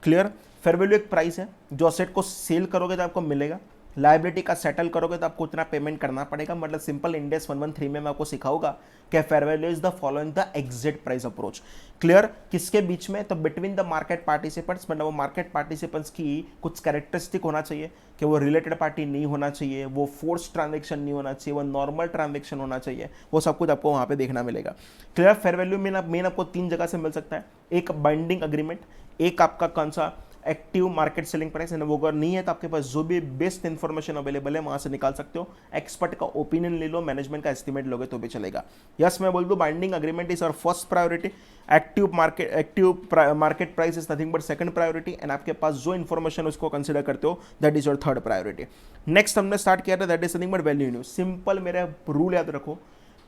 Clear. Fair value एक प्राइस है, जो असेट को सेल करोगे तो आपको मिलेगा, लाइबिलिटी का सेटल करोगे तो आपको उतना पेमेंट करना पड़ेगा। मतलब सिंपल इंड AS 113 में मैं आपको सिखाऊंगा कि fair value is the following the exit price approach. Clear. किसके बीच में, तो बिटवीन द मार्केट पार्टिसिपेंट्स, मतलब वो मार्केट पार्टिसिपेंट्स की कुछ कैरेक्टरिस्टिक होना चाहिए कि वो रिलेटेड पार्टी नहीं होना चाहिए, वो फोर्स ट्रांजेक्शन नहीं होना चाहिए, वो नॉर्मल ट्रांजेक्शन होना चाहिए, वो सब कुछ आपको वहां पे देखना मिलेगा। क्लियर। फेयर वैल्यू मेन आपको तीन जगह से मिल सकता है, एक बाइंडिंग अग्रीमेंट, एक आपका कौन सा एक्टिव मार्केट सेलिंग प्राइस, वो अगर नहीं है तो आपके पास जो भी बेस्ट इंफॉर्मेशन अवेलेबल है वहां से निकाल सकते हो, एक्सपर्ट का ओपिनियन ले लो, मैनेजमेंट का एस्टिमेट लोगे तो भी चलेगा। यस मैं बोल दूं binding agreement is our first priority, active market price is nothing but second priority, and आपके पास जो इंफॉर्मेशन उसको कंसिडर करते हो that is your third priority. Next हमने स्टार्ट किया था that is nothing but value in use. Simple मेरा रूल याद रखो,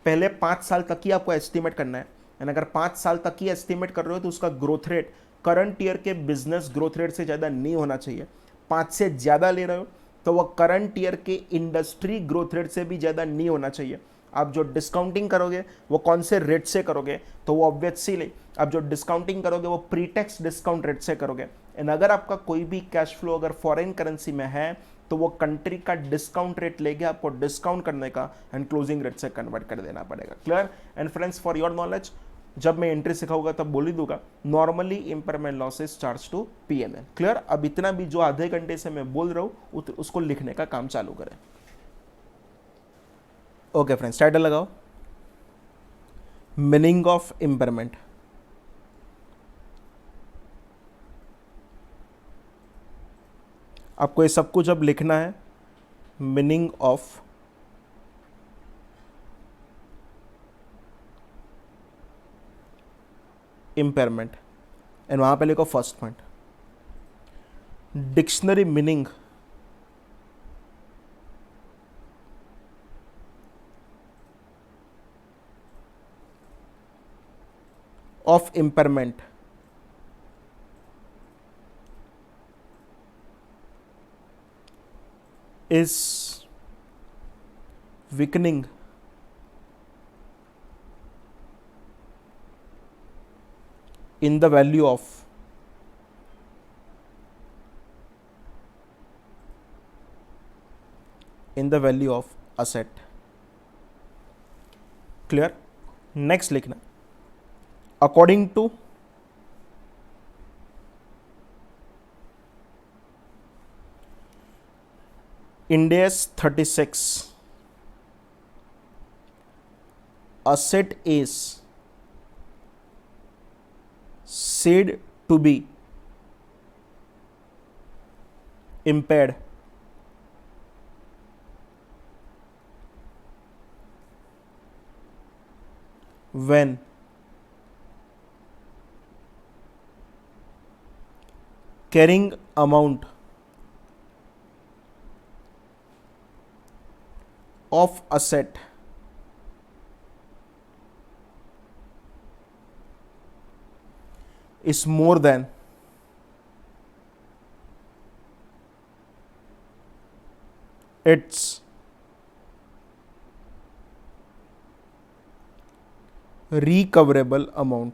पहले 5 साल तक ही आपको एस्टिमेट करना है, एंड अगर 5 साल तक ही एस्टिमेट कर रहे हो तो उसका ग्रोथ रेट करंट ईयर के बिजनेस ग्रोथ रेट से ज़्यादा नहीं होना चाहिए। 5 से ज़्यादा ले रहे हो तो वह करंट ईयर के इंडस्ट्री ग्रोथ रेट से भी ज़्यादा नहीं होना चाहिए। आप जो डिस्काउंटिंग करोगे वो कौन से रेट से करोगे, तो वो ऑब्वियसली आप जो डिस्काउंटिंग करोगे वो प्री टैक्स डिस्काउंट रेट से करोगे, एंड अगर आपका कोई भी कैश फ्लो अगर फॉरेन करेंसी में है तो वो कंट्री का डिस्काउंट रेट लेके आपको डिस्काउंट करने का एंड क्लोजिंग रेट से कन्वर्ट कर देना पड़ेगा। Clear. And friends for your knowledge, जब मैं एंट्री सिखाऊंगा तब बोल ही दूंगा, normally impairment losses charge to PNL। Clear. अब इतना भी जो आधे घंटे से मैं बोल रहा हूं उसको लिखने का काम चालू करें। ओके फ्रेंड्स, टाइटल लगाओ, मीनिंग ऑफ इंपेयरमेंट। आपको ये सब कुछ अब लिखना है, मीनिंग ऑफ इम्पेयरमेंट, एंड वहां पे लिखो first point, dictionary meaning of impairment is weakening in the value of asset। Clear. Next लिखना, according to Ind AS 36, asset is said to be impaired when carrying amount of asset is more than its recoverable amount।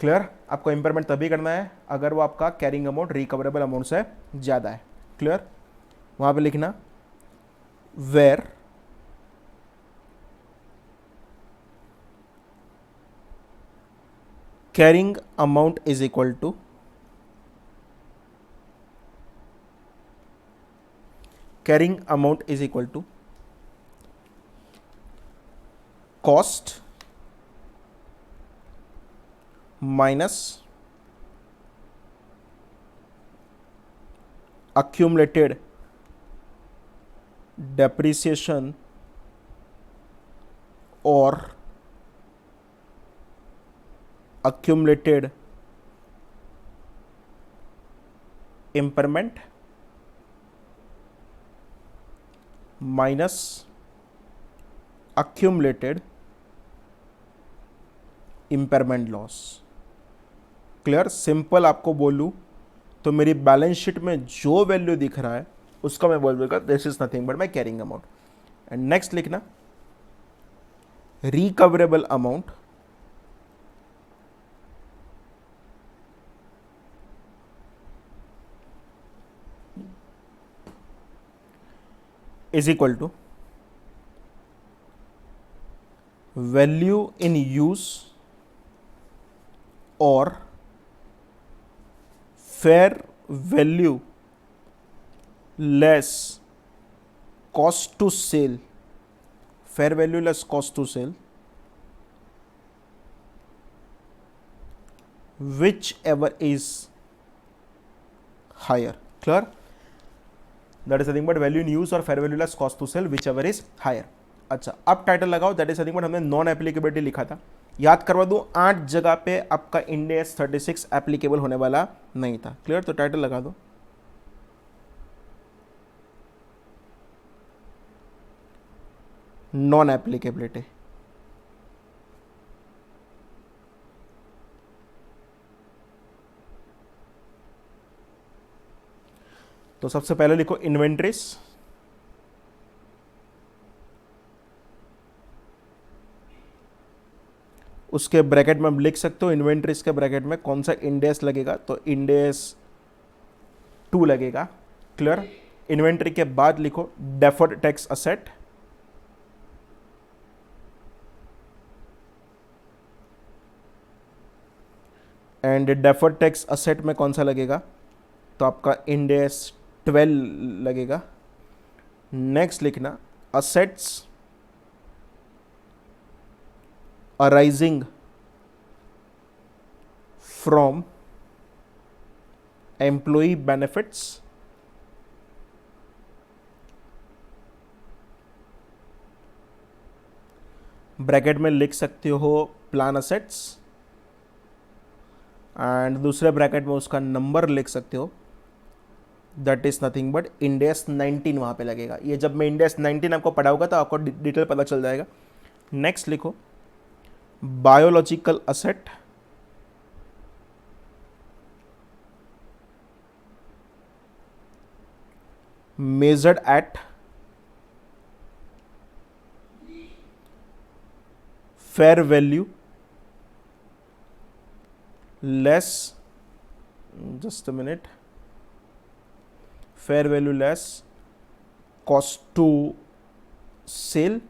Clear. आपको इंपेयरमेंट तभी करना है अगर वो आपका कैरिंग अमाउंट रिकवरेबल अमाउंट से ज्यादा है। क्लियर। वहां पे लिखना where carrying amount is equal to carrying amount is equal to cost minus accumulated depreciation or accumulated impairment minus accumulated impairment loss. Clear? Simple आपको बोलूं तो मेरी बैलेंस शीट में जो वैल्यू दिख रहा है उसका मैं बोल दूंगा this is nothing but my carrying amount. And next लिखना recoverable amount is equal to value in use और fair value less cost to sell, fair value less cost to sell, whichever is higher. Clear? That is nothing but value in use or fair value less cost to sell, whichever is higher. अच्छा, अब टाइटल लगाओ. दैट इज नथिंग बट हमने नॉन एप्लीकेबिलिटी लिखा था. याद करवा दूं 8 जगह पे आपका इंड AS 36 एप्लीकेबल होने वाला नहीं था. क्लियर? तो टाइटल लगा दो नॉन एप्लीकेबिलिटी. तो सबसे पहले लिखो इन्वेंट्रीज, उसके ब्रैकेट में हम लिख सकते हो इन्वेंट्रीज के ब्रैकेट में कौन सा इंड AS लगेगा, तो इंड AS 2 लगेगा. क्लियर? इन्वेंट्री के बाद लिखो deferred tax asset, and deferred tax asset में कौन सा लगेगा, तो आपका इंड AS 12 लगेगा. नेक्स्ट लिखना assets arising from employee benefits bracket में लिख सकते हो प्लान असेट्स, एंड दूसरे ब्रैकेट में उसका नंबर लिख सकते हो. That is nothing but Ind AS 19 वहां पे लगेगा. ये जब मैं इंड AS 19 आपको पढ़ाऊंगा तो आपको डिटेल पता चल जाएगा. नेक्स्ट लिखो biological asset measured at fair value less, just a minute, fair value less cost to sell.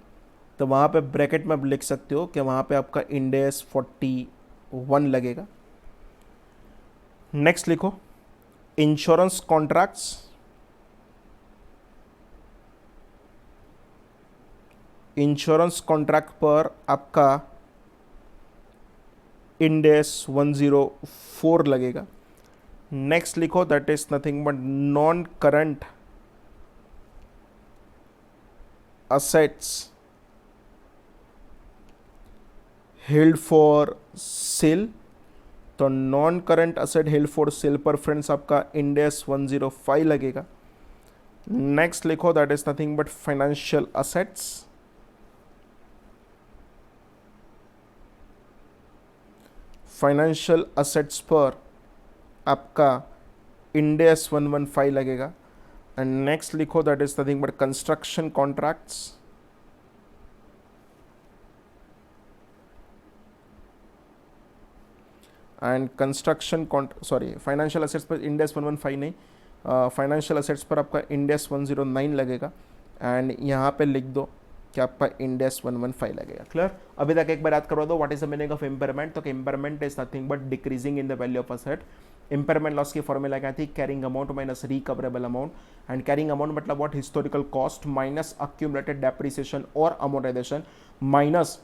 तो वहाँ पे ब्रैकेट में आप लिख सकते हो कि वहाँ पे आपका इंड AS 41 लगेगा. नेक्स्ट लिखो इंश्योरेंस कॉन्ट्रैक्ट्स, इंश्योरेंस कॉन्ट्रैक्ट पर आपका इंड AS 104 लगेगा. नेक्स्ट लिखो that is nothing but non current assets held for sale. तो non current asset held for sale पर फ्रेंड्स आपका इंड AS 105 लगेगा. नेक्स्ट लिखो that is nothing but financial assets, financial assets पर आपका इंड AS 115 लगेगा. एंड नेक्स्ट लिखो that is nothing but construction contracts, and construction financial assets पर इंड AS 115 नहीं, फाइनेंशियल असेट्स पर आपका इंड AS 109 लगेगा. एंड यहाँ पे लिख दो कि आपका इंड AS 115 लगेगा. क्लियर? अभी तक एक बार याद करवा दो what is the meaning of impairment. तो impairment is nothing but decreasing in the value of asset. Impairment loss की फॉर्मूला क्या थी, carrying amount minus recoverable amount, and carrying amount मतलब what, historical cost minus accumulated depreciation और अमोर्टाइजेशन माइनस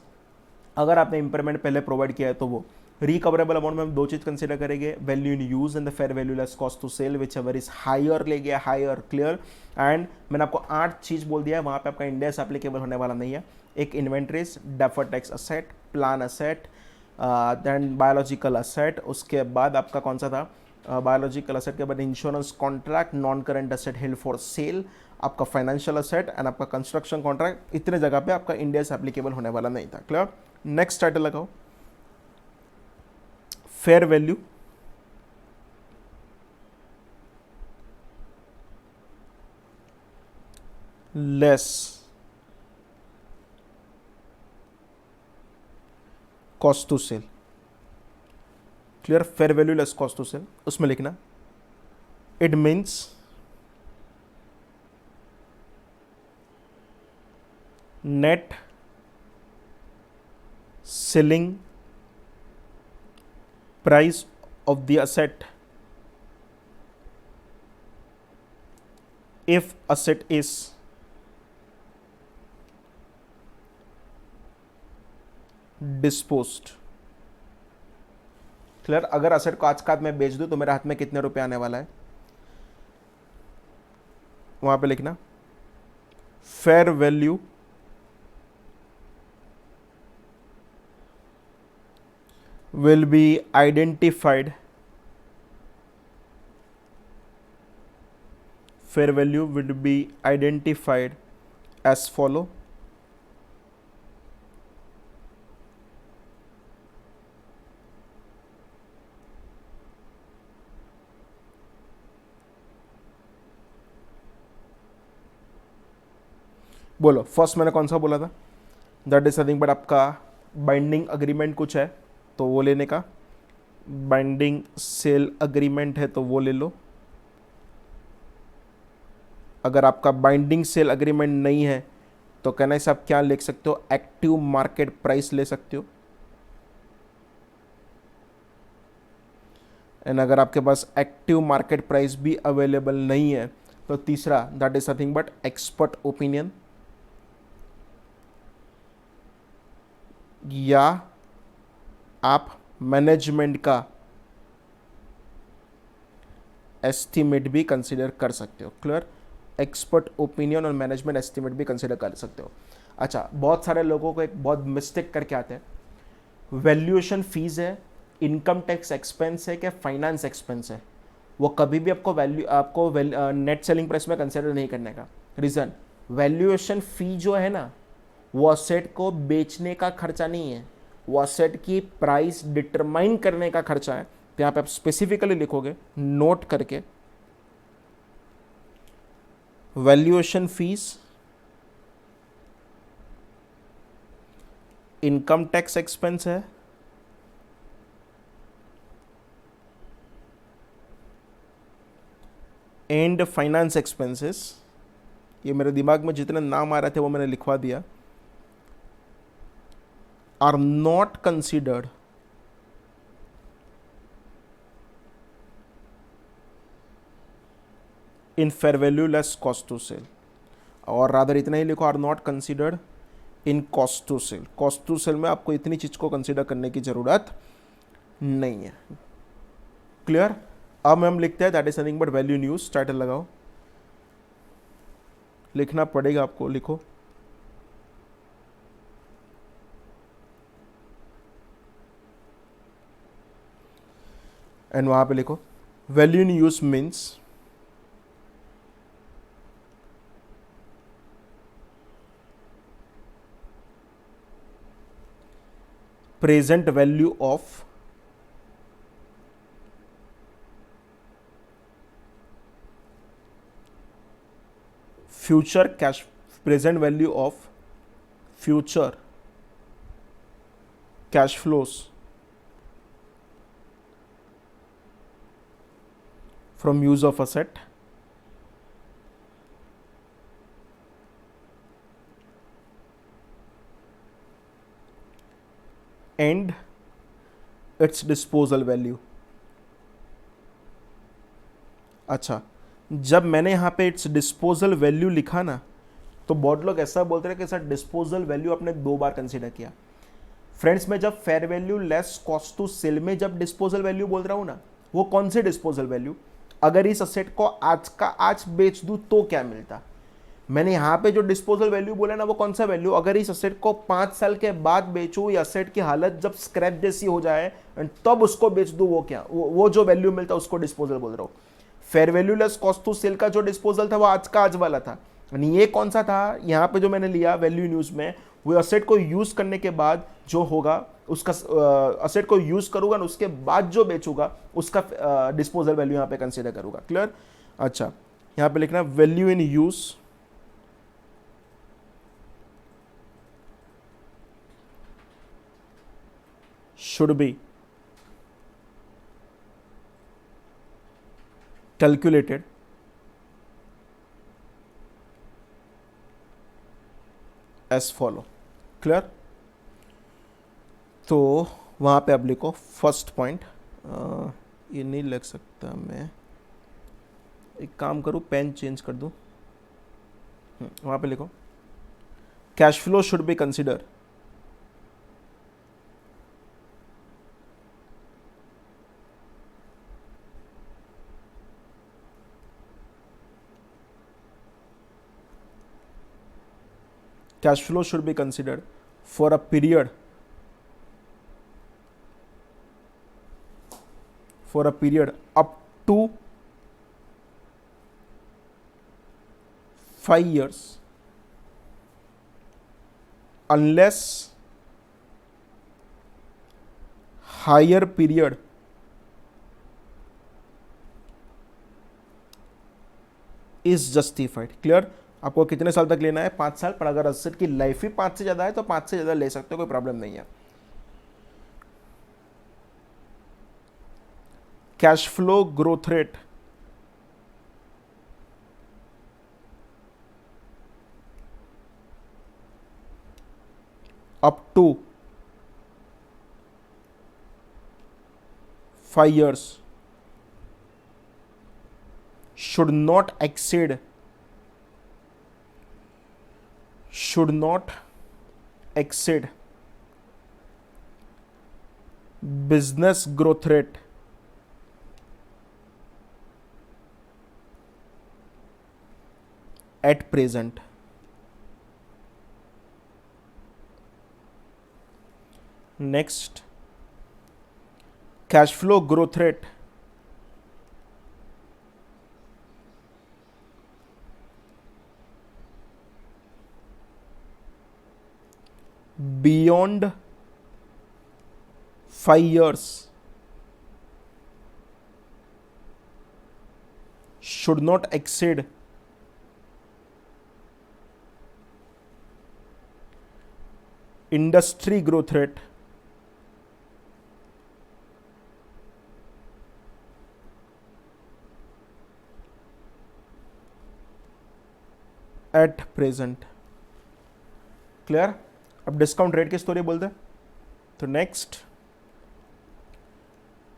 अगर आपने इम्पेयरमेंट पहले प्रोवाइड किया है तो वो। रिकवरेबल अमाउंट में हम दो चीज कंसिडर करेंगे, value in use and the fair value less cost to sell whichever is higher ले गया, हायर क्लियर। एंड मैंने आपको 8 चीज बोल दिया है, वहां पे आपका इंडेक्स एप्लीकेबल होने वाला नहीं है। एक inventories, deferred tax asset, plan asset, then biological asset, उसके बाद आपका कौन सा था, बायोलॉजिकल असेट के बाद insurance contract, non current asset held for cell, आपका फाइनेंशियल असेट एंड आपका कंस्ट्रक्शन कॉन्ट्रैक्ट। इतने जगह पे आपका इंडेक्स एप्लीकेबल होने वाला नहीं था, क्लियर। नेक्स्ट टाइटल लगाओ, fair value less cost to sell, clear. Fair value less cost to sell, उसमें लिखना it means net selling price of the asset if asset is disposed, clear. अगर असेट को आज का आज मैं बेच दूं तो मेरे हाथ में कितने रुपए आने वाला है, वहां पे लिखना fair value will be identified, fair value will be identified as follow, बोलो फर्स्ट मैंने कौन सा बोला था, दैट इज नथिंग बट आपका बाइंडिंग अग्रीमेंट कुछ है तो वो लेने का, बाइंडिंग सेल अग्रीमेंट है तो वो ले लो। अगर आपका बाइंडिंग सेल अग्रीमेंट नहीं है तो कहना है आप क्या लिख सकते हो, एक्टिव मार्केट प्राइस ले सकते हो। एंड अगर आपके पास एक्टिव मार्केट प्राइस भी अवेलेबल नहीं है तो तीसरा that is nothing but expert opinion, या आप मैनेजमेंट का एस्टीमेट भी कंसीडर कर सकते हो, क्लियर। एक्सपर्ट ओपिनियन और मैनेजमेंट एस्टीमेट भी कंसीडर कर सकते हो। अच्छा, बहुत सारे लोगों को एक बहुत मिस्टेक करके आते हैं, वैल्यूएशन फीस है, इनकम टैक्स एक्सपेंस है क्या फाइनेंस एक्सपेंस है, वो कभी भी आपको नेट सेलिंग प्राइस में कंसीडर नहीं करने का। रीज़न, वैल्यूएशन फी जो है ना वो असेट को बेचने का खर्चा नहीं है, वो असेट की प्राइस डिटरमाइन करने का खर्चा है। तो यहाँ पे आप स्पेसिफिकली लिखोगे नोट करके, valuation fees, income tax expense है, एंड फाइनेंस एक्सपेंसेस। ये मेरे दिमाग में जितने नाम आ रहे थे वो मैंने लिखवा दिया, are not considered in fair value less cost to sell, और रादर इतना ही लिखो, are not considered in cost to sell. Cost to sell में आपको इतनी चीज को कंसिडर करने की जरूरत नहीं है, क्लियर। अब हम लिखते हैं that is nothing but value news, title लगाओ, लिखना पड़ेगा आपको, लिखो एंड वहां पे लिखो value in use means present value of future cash, present value of future cash flows from use of asset and its disposal value, अच्छा, जब मैंने यहाँ पे इट्स डिस्पोजल वैल्यू लिखा ना, तो बहुत लोग ऐसा बोलते हैं कि सर डिस्पोजल वैल्यू आपने 2 बार कंसीडर किया। फ्रेंड्स, मैं जब fair value less cost to sell में जब डिस्पोजल वैल्यू बोल रहा हूँ ना, वो कौन से डिस्पोजल वैल्यू, अगर इस असेट को आज का आज बेच दूँ तो क्या मिलता। मैंने यहाँ पे जो डिस्पोजल वैल्यू बोला ना, वो कौन सा वैल्यू, अगर इस असेट को 5 साल के बाद बेचूं, या असेट की हालत जब स्क्रैप जैसी हो जाए एंड तब उसको बेच दूं, वो क्या, वो जो वैल्यू मिलता है उसको डिस्पोजल बोल रहा हूँ। Fair value less cost to sell का जो डिस्पोजल था वो आज का आज वाला था। यानी ये कौन सा था, यहाँ पे जो मैंने लिया वैल्यू न्यूज में, वो असेट को यूज करने के बाद जो होगा उसका, असेट को यूज करूंगा ना, उसके बाद जो बेचूंगा उसका डिस्पोजल वैल्यू यहाँ पे कंसीडर करूंगा। क्लियर। अच्छा, यहाँ पे लिखना value in use should be calculated as follow। Clear. तो वहाँ पे अब लिखो फर्स्ट पॉइंट, ये नहीं लिख सकता मैं, एक काम करूँ पेन चेंज कर दूँ। वहाँ पे लिखो cash flow should be consider cash flow should be considered for a period up to 5 years unless higher period is justified। Clear. आपको कितने साल तक लेना है, 5 साल, पर अगर असेट की लाइफ ही 5 से ज़्यादा है तो 5 से ज़्यादा ले सकते हो, कोई प्रॉब्लम नहीं है। Cash flow growth rate up to 5 years should not exceed business growth rate at present। next, cash flow growth rate beyond 5 years should not exceed industry growth rate at present। Clear. अब डिस्काउंट रेट की स्टोरी बोलते हैं। तो next,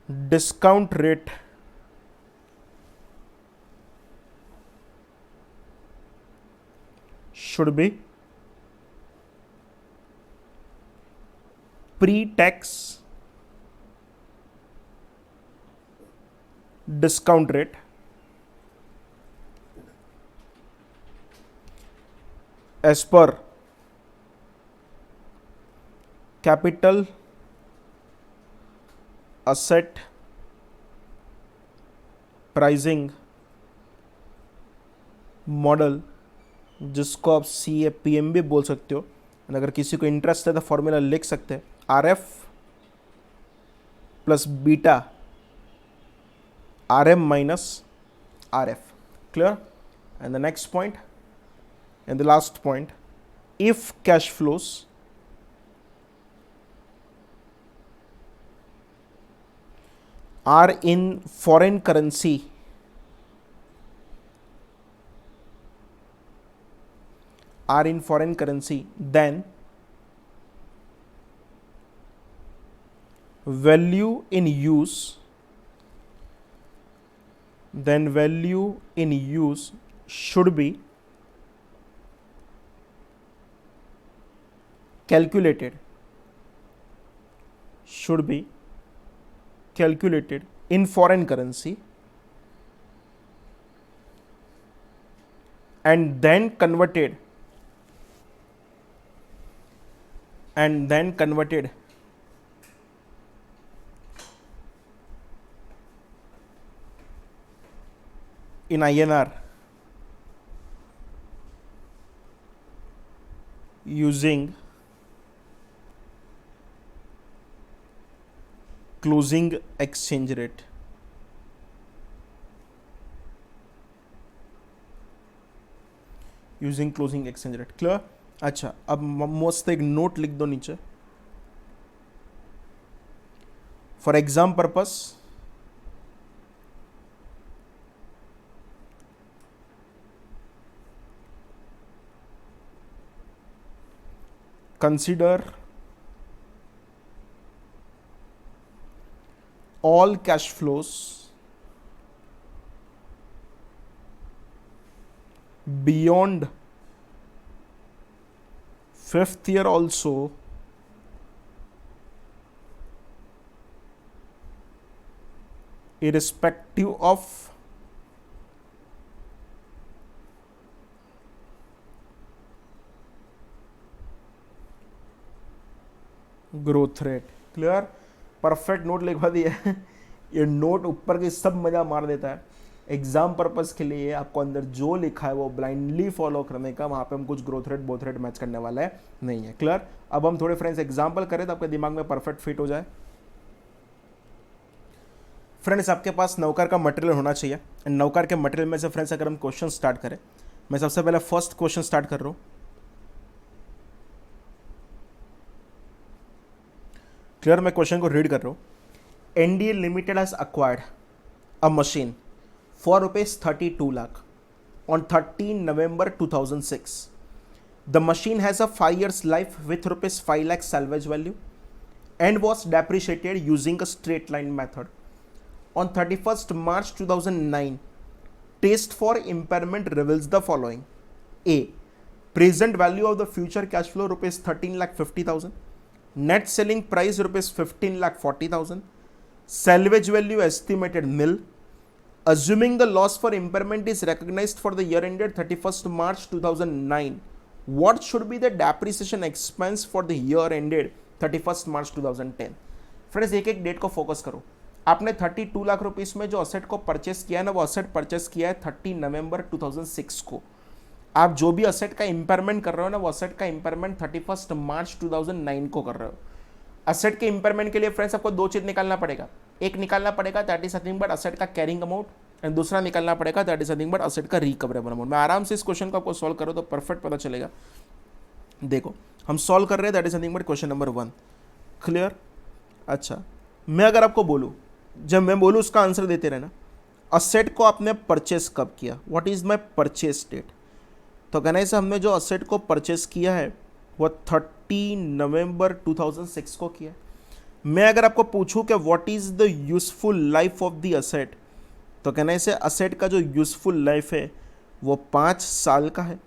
discount rate should be pre tax discount rate as per capital asset pricing model, जिसको आप CAPM भी बोल सकते हो। अगर किसी को इंटरेस्ट है तो फॉर्मूला लिख सकते हैं, RF plus beta RM minus RF। Clear. And the next point and the last point, if cash flows are in foreign currency then value in use then value in use should be calculated in foreign currency and then converted in INR using closing exchange rate. Using closing exchange rate. Clear. अच्छा, अब मस्त एक नोट लिख दो नीचे. For exam purpose consider all cash flows beyond 5th year also irrespective of growth rate. Clear. Perfect note लिखवा दिया है. ये नोट ऊपर के सब मजा मार देता है. एग्जाम पर्पस के लिए आपको अंदर जो लिखा है वो ब्लाइंडली फॉलो करने का. वहां पे हम कुछ growth rate both rate match करने वाला है नहीं है. क्लियर. अब हम थोड़े फ्रेंड्स एग्जाम्पल करें तो आपके दिमाग में परफेक्ट फिट हो जाए. फ्रेंड्स आपके पास नौकर का मटेरियल होना चाहिए. एंड नौकर के मटेरियल में से फ्रेंड्स अगर हम क्वेश्चन स्टार्ट करें, मैं सबसे पहले फर्स्ट क्वेश्चन स्टार्ट कर रहा हूँ. क्लियर. मैं क्वेश्चन को रीड कर रहा हूँ. NDA limited has acquired a machine for ₹32 lakh on 13 November 2006. The machine has a 5 years life with ₹5 lakh salvage value and was depreciated using a straight line method. On 31st March 2009, test for impairment reveals the following. A. Present value of the future cash flow ₹13,50,000. Net selling price ₹15,40,000. Salvage value estimated nil. Assuming the loss for impairment is recognized for the year ended 31st March 2009, what should be the depreciation expense for the year ended 31st March 2010? Friends एक एक डेट को फोकस करो. आपने 32 लाख रुपीस में जो असेट को परचेस किया है ना, वो असेट परचेस किया है 30 नवंबर 2006 को. आप जो भी असेट का इंपेयरमेंट कर रहे हो ना, वो असेट का इंपेयरमेंट 31st मार्च 2009 को कर रहे हो. असेट के इंपेयरमेंट के लिए फ्रेंड्स आपको दो चीज निकालना पड़ेगा. एक निकालना पड़ेगा that is nothing but asset का कैरिंग अमाउंट, एंड दूसरा निकालना पड़ेगा that is nothing but asset का रिकवरेबल अमाउंट. मैं आराम से इस क्वेश्चन को आपको सॉल्व करो तो परफेक्ट पता चलेगा. देखो हम सॉल्व कर रहे हैं that is nothing but question number 1. Clear. अच्छा, मैं अगर आपको बोलूँ, जब मैं बोलूँ उसका आंसर देते रहना. असेट को आपने परचेस कब किया, what is my purchase date. तो कहने से हमने जो असेट को परचेस किया है वो 30 नवंबर 2006 को किया. मैं अगर आपको पूछूं कि what is the useful life of the asset, तो कहने से असेट का जो यूजफुल लाइफ है वो 5 साल का है.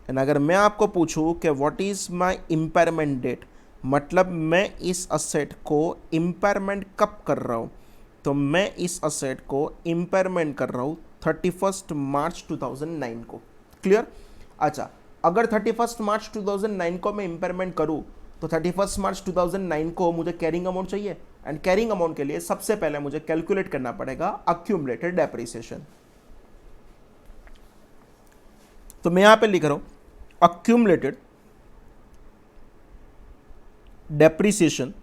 एंड अगर मैं आपको पूछूं कि what is my impairment date, मतलब मैं इस असेट को इम्पेयरमेंट कब कर रहा हूँ, तो मैं इस असेट को इम्पेयरमेंट कर रहा हूँ 31st मार्च 2009 को. क्लियर. अच्छा, अगर 31st मार्च 2009 को मैं इंपेयरमेंट करूं तो 31st मार्च 2009 को मुझे कैरिंग अमाउंट चाहिए. एंड कैरिंग अमाउंट के लिए सबसे पहले मुझे कैलकुलेट करना पड़ेगा अक्यूमुलेटेड डेप्रिसिएशन. तो मैं यहां पे लिख रहा हूं accumulated depreciation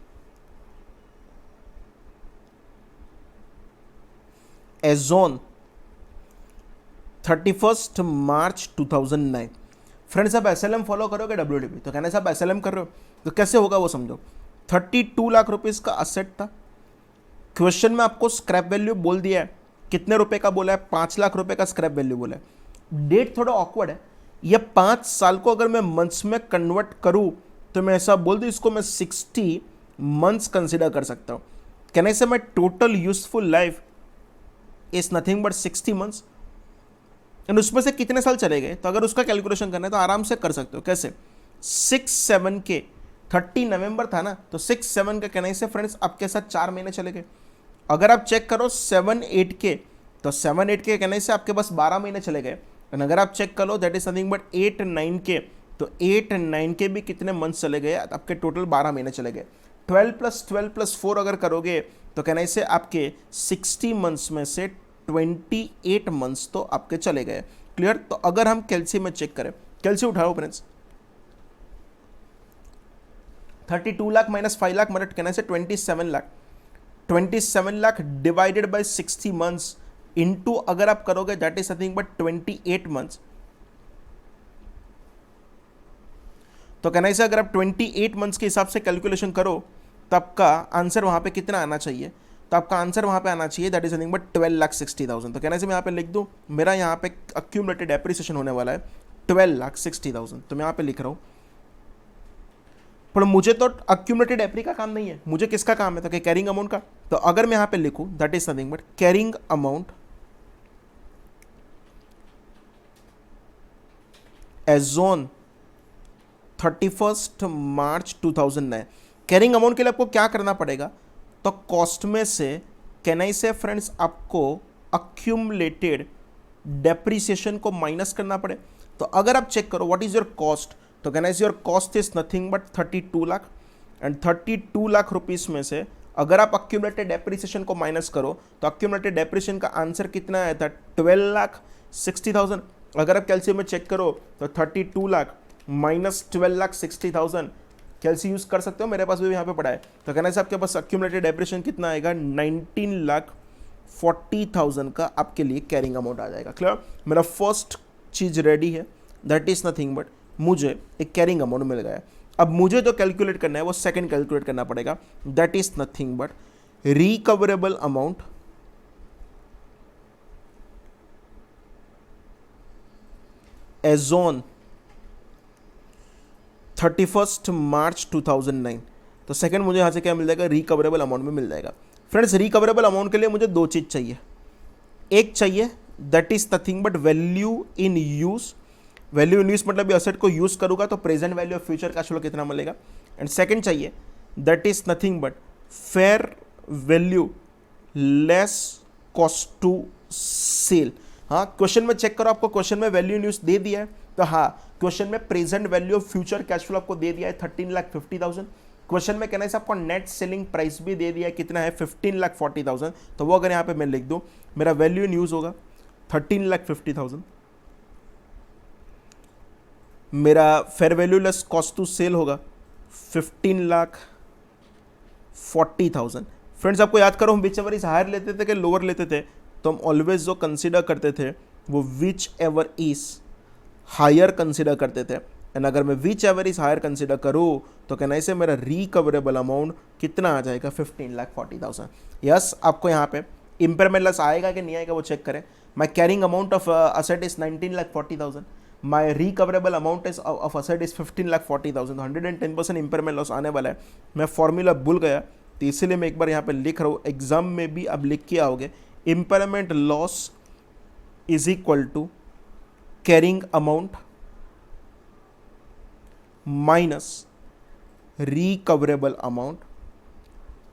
as on 31st March 2009. Friends आप एसएलएम फॉलो करोगे डब्ल्यूडीपी, तो कहने से आप एसएलएम कर रहे हो तो कैसे होगा वो समझो. 32 लाख रुपीस का असेट था. क्वेश्चन में आपको स्क्रैप वैल्यू बोल दिया है. कितने रुपए का बोला है, 5 लाख रुपए का स्क्रैप वैल्यू बोला है. डेट थोड़ा ऑकवर्ड है. ये 5 साल को अगर मैं मंथ्स में कन्वर्ट करूं तो मैं ऐसा बोल दूं इसको मैं 60 मंथ्स कंसिडर कर सकता हूं. कहने से मैं total useful life is nothing but 60 months and उसमें से कितने साल चले गए, तो अगर उसका कैलकुलेशन करना है तो आराम से कर सकते हो। कैसे? 6-7 के 30 नवंबर था ना, तो 6-7 के कहने से फ्रेंड्स आपके साथ 4 महीने चले गए। अगर आप चेक करो 7-8 के, तो 7-8 के कहने से आपके पास 12 महीने चले गए। एंड अगर आप चेक करो दैट इज नथिंग बट 8-9 के, तो 8-9 के भी कितने मंथ्स चले गए, आपके टोटल 12 महीने चले गए। 12+12+4 अगर करोगे तो कहने से आपके 60 मंथ्स में से 28 मंथ्स तो आपके चले गए। क्लियर? तो अगर हम कैलसी में चेक करें, कैलसी उठाओ फ्रेंड्स, 32 लाख माइनस 5 लाख मतलब कहने से 27 lakh, 27 lakh divided by 60 months into अगर आप करोगे that is nothing but 28 months. तो कहना से अगर आप 28 मंथ्स के हिसाब से कैलकुलेशन करो तो आपका आंसर वहां पे कितना आना चाहिए, तो आपका आंसर वहां पे आना चाहिए दैट इज नथिंग बट 12,60,000। तो कहने से मैं यहाँ पे लिख दूं, मेरा यहाँ पे अक्यूमुलेटेड एप्रिसिएशन होने वाला है 12,60,000। तो मैं यहाँ पे लिख रहा हूँ, पर मुझे तो अक्यूमुलेटेड एप्री का काम नहीं है, मुझे किसका काम है, तो कैरिंग अमाउंट का। तो अगर मैं यहाँ पे लिखूं that is nothing but carrying amount as on 31 March 2009, carrying amount के लिए आपको क्या करना पड़ेगा, तो कॉस्ट में से कैन आई से फ्रेंड्स आपको अक्यूमुलेटेड डेप्रिसिएशन को माइनस करना पड़े। तो अगर आप चेक करो व्हाट इज योर कॉस्ट, तो कैन आई से your cost is nothing but 32 lakh and 32 lakh rupees में से अगर आप अक्यूमुलेटेड डेप्रिसिएशन को माइनस करो तो अक्यूमुलेटेड डेप्रिसिएशन का आंसर कितना आया था 12,60,000। अगर आप कैलसियम में चेक करो तो 32 लाख माइनस 12,60,000 कैलसी यूज कर सकते हो, मेरे पास भी यहाँ पे पड़ा है। तो कहना है आपके पास अक्यूमुलेटेड डेप्रिसिएशन कितना आएगा 19,40,000 का आपके लिए कैरिंग अमाउंट आ जाएगा। क्लियर? मेरा फर्स्ट चीज रेडी है, दैट इज नथिंग बट मुझे एक कैरिंग अमाउंट मिल गया। अब मुझे जो कैलकुलेट करना है वो सेकंड कैलकुलेट करना पड़ेगा, that is nothing but recoverable amount as on 31 March 2009। तो सेकंड मुझे यहाँ से क्या मिल जाएगा, रिकवरेबल अमाउंट में मिल जाएगा। फ्रेंड्स रिकवरेबल अमाउंट के लिए मुझे दो चीज चाहिए, एक चाहिए that is nothing but value in use. Value in use मतलब एसेट को यूज करूंगा तो present value of future cash flow कितना मिलेगा। एंड सेकंड चाहिए that is nothing but fair value less cost to sell. हाँ, क्वेश्चन में चेक करो, आपको क्वेश्चन में वैल्यू इन यूज दे दिया है, तो हाँ क्वेश्चन में present value of future cash flow आपको दे दिया है 13,50,000। क्वेश्चन में कहना है आपको नेट सेलिंग प्राइस भी दे दिया है, कितना है 15,40,000। तो वो अगर यहाँ पे मैं लिख दूं, मेरा वैल्यू इन यूज होगा 13,50,000, मेरा fair value less cost to sell होगा 15,40,000। फ्रेंड्स आपको याद करो हम विच एवर इज हायर लेते थे कि लोअर लेते थे, तो हम ऑलवेज जो कंसीडर करते थे वो whichever is higher consider करते थे। एंड अगर मैं whichever is higher consider करूँ तो कहना इसे मेरा रिकवरेबल अमाउंट कितना आ जाएगा 15,40,000। यस, आपको यहाँ पे इम्पेयरमेंट लॉस आएगा कि नहीं आएगा वो चेक करें। My carrying amount of asset is 19,40,000, my recoverable amount is of asset is 15,40,000। 110% impairment loss आने वाला है। मैं फॉर्मूला भूल गया तो इसीलिए मैं एक बार यहाँ पे लिख रहा हूँ, एग्जाम में भी अब लिख के आओगे, impairment loss is equal to carrying amount minus recoverable amount.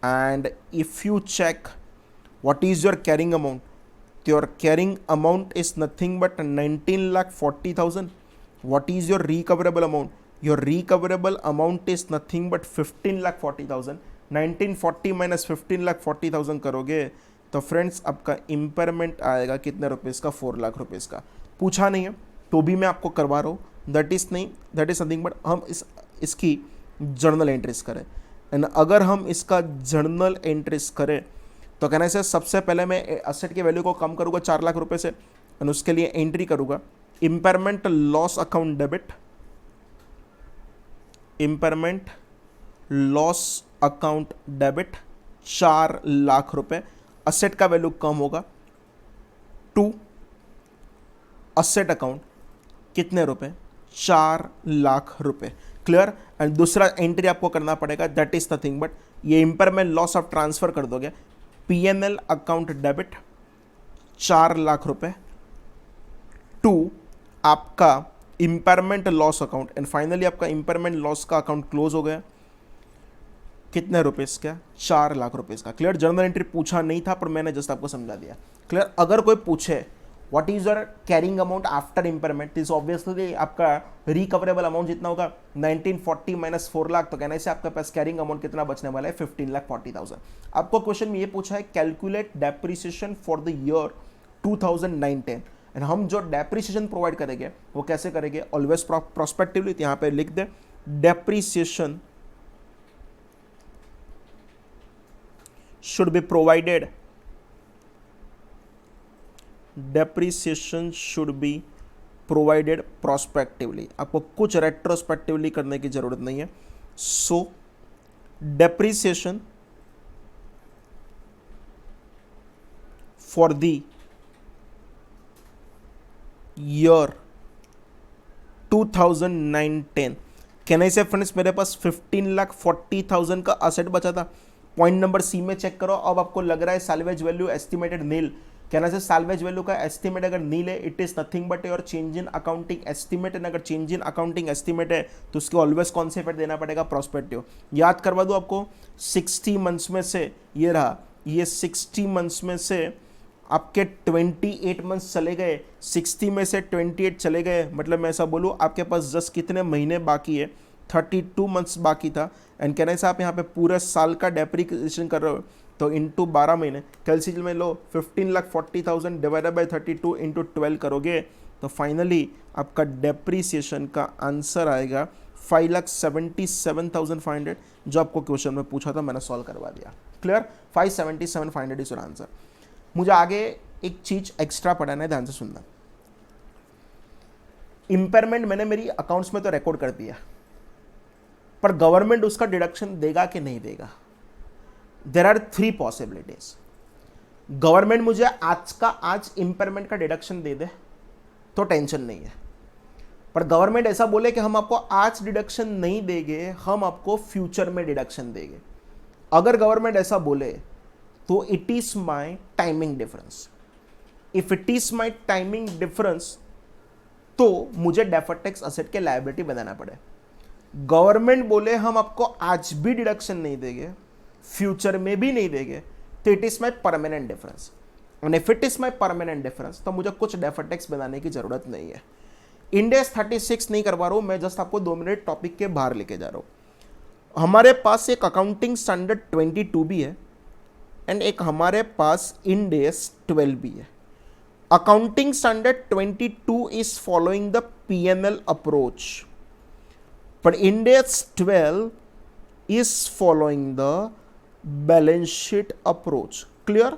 And if you check what is your carrying amount, your carrying amount is nothing but 19,40,000. What is your recoverable amount? Your recoverable amount is nothing but 15,40,000. 1940 minus 15,40,000 करोगे तो फ्रेंड्स आपका इम्पेयरमेंट आएगा कितने रुपीज़ का, 4 लाख रुपीज़ का। पूछा नहीं है तो भी मैं आपको करवा रहा हूँ, दैट इज नथिंग बट हम इसकी जर्नल एंट्रीज करें। एंड अगर हम इसका जर्नल एंट्रीज करें तो कहना से सबसे पहले मैं एसेट की वैल्यू को कम करूँगा 4 लाख रुपए से, एंड उसके लिए एंट्री करूँगा impairment loss account debit, impairment loss account debit 4 lakh रुपए। असेट का वैल्यू कम होगा टू असेट अकाउंट कितने रुपए, 4 लाख रुपए। क्लियर? एंड दूसरा एंट्री आपको करना पड़ेगा दैट इज नथिंग बट ये इम्पेयरमेंट लॉस आप ट्रांसफर कर दोगे पीएनएल अकाउंट डेबिट 4 लाख रुपए टू आपका impairment loss account, and finally आपका इम्पेयरमेंट लॉस का अकाउंट क्लोज हो गया। कितने रुपीस का? 4 लाख रुपीस का। क्लियर? जर्नल एंट्री पूछा नहीं था पर मैंने जस्ट आपको समझा दिया। क्लियर? अगर कोई पूछे what is your carrying amount after impairment, is obviously आपका रिकवरेबल अमाउंट जितना होगा 1940 माइनस 4 लाख, तो कहने से आपके पास कैरिंग अमाउंट कितना बचने वाला है? 15,40,000। आपको क्वेश्चन में ये पूछा है calculate depreciation for the year 2009-10, and हम जो डेप्रिसिएशन प्रोवाइड करेंगे वो कैसे करेंगे? Always prospectively. यहां पे लिख दे depreciation should be provided, depreciation should be provided prospectively। आपको कुछ retrospectively करने की जरूरत नहीं है। so depreciation for the year 2009-10, कहने से फ्रेंड्स मेरे पास 15,40,000 का असेट बचा था। पॉइंट नंबर सी में चेक करो। अब आपको लग रहा है सैल्वेज वैल्यू एस्टिमेटेड नील, कहना से सैल्वेज वैल्यू का एस्टिमेट अगर नील है it is nothing but your change in accounting estimate, and अगर चेंज इन अकाउंटिंग एस्टिमेट है तो उसको ऑलवेज कौन से इफेक्ट देना पड़ेगा? प्रोस्पेक्टिव। याद करवा दो आपको 60 मंथ्स में से ये रहा, ये 60 मंथ्स में से आपके 28 मंथ्स चले गए, 60 में से 28 चले गए, मतलब मैं ऐसा बोलूँ आपके पास जस्ट कितने महीने बाकी है? 32 मंथ्स बाकी था। एंड कहने से आप यहाँ पे पूरे साल का डेप्रिसिएशन कर रहे हो तो इंटू 12 महीने, कैलकुलेशन में लो 15,40,000 डिवाइडेड बाई 32 इंटू 12 करोगे तो फाइनली आपका डेप्रिसिएशन का आंसर आएगा 5,77,500, जो आपको क्वेश्चन में पूछा था मैंने सॉल्व करवा दिया। क्लियर? 5,77,500 is your answer. मुझे आगे एक चीज एक्स्ट्रा पढ़ाना है, ध्यान से सुनना। इंपेयरमेंट मैंने मेरी अकाउंट्स में तो रिकॉर्ड कर दिया, पर गवर्नमेंट उसका डिडक्शन देगा कि नहीं देगा? There are 3 possibilities. गवर्नमेंट मुझे आज का आज इंपेयरमेंट का डिडक्शन दे दे तो टेंशन नहीं है, पर गवर्नमेंट ऐसा बोले कि हम आपको आज डिडक्शन नहीं देंगे, हम आपको फ्यूचर में डिडक्शन देंगे। अगर गवर्नमेंट ऐसा बोले तो it is my timing difference. If it is my timing difference तो मुझे डेफर्ड टैक्स असेट के लायबिलिटी बनाना पड़े। गवर्नमेंट बोले हम आपको आज भी डिडक्शन नहीं देंगे, फ्यूचर में भी नहीं देंगे, तो it is my permanent difference. And if it is my permanent difference तो मुझे कुछ डेफर्ड टैक्स बनाने की जरूरत नहीं है। इंडेस 36 नहीं करवा रहा हूं मैं, जस्ट आपको 2 मिनट टॉपिक के बाहर लेके जा रहा हूं। हमारे पास एक अकाउंटिंग स्टैंडर्ड 22 भी है एंड एक हमारे पास इंडेस 12 भी है। Accounting standard 22 is following the P&L approach, but Index 12 is following the balance sheet approach। Clear?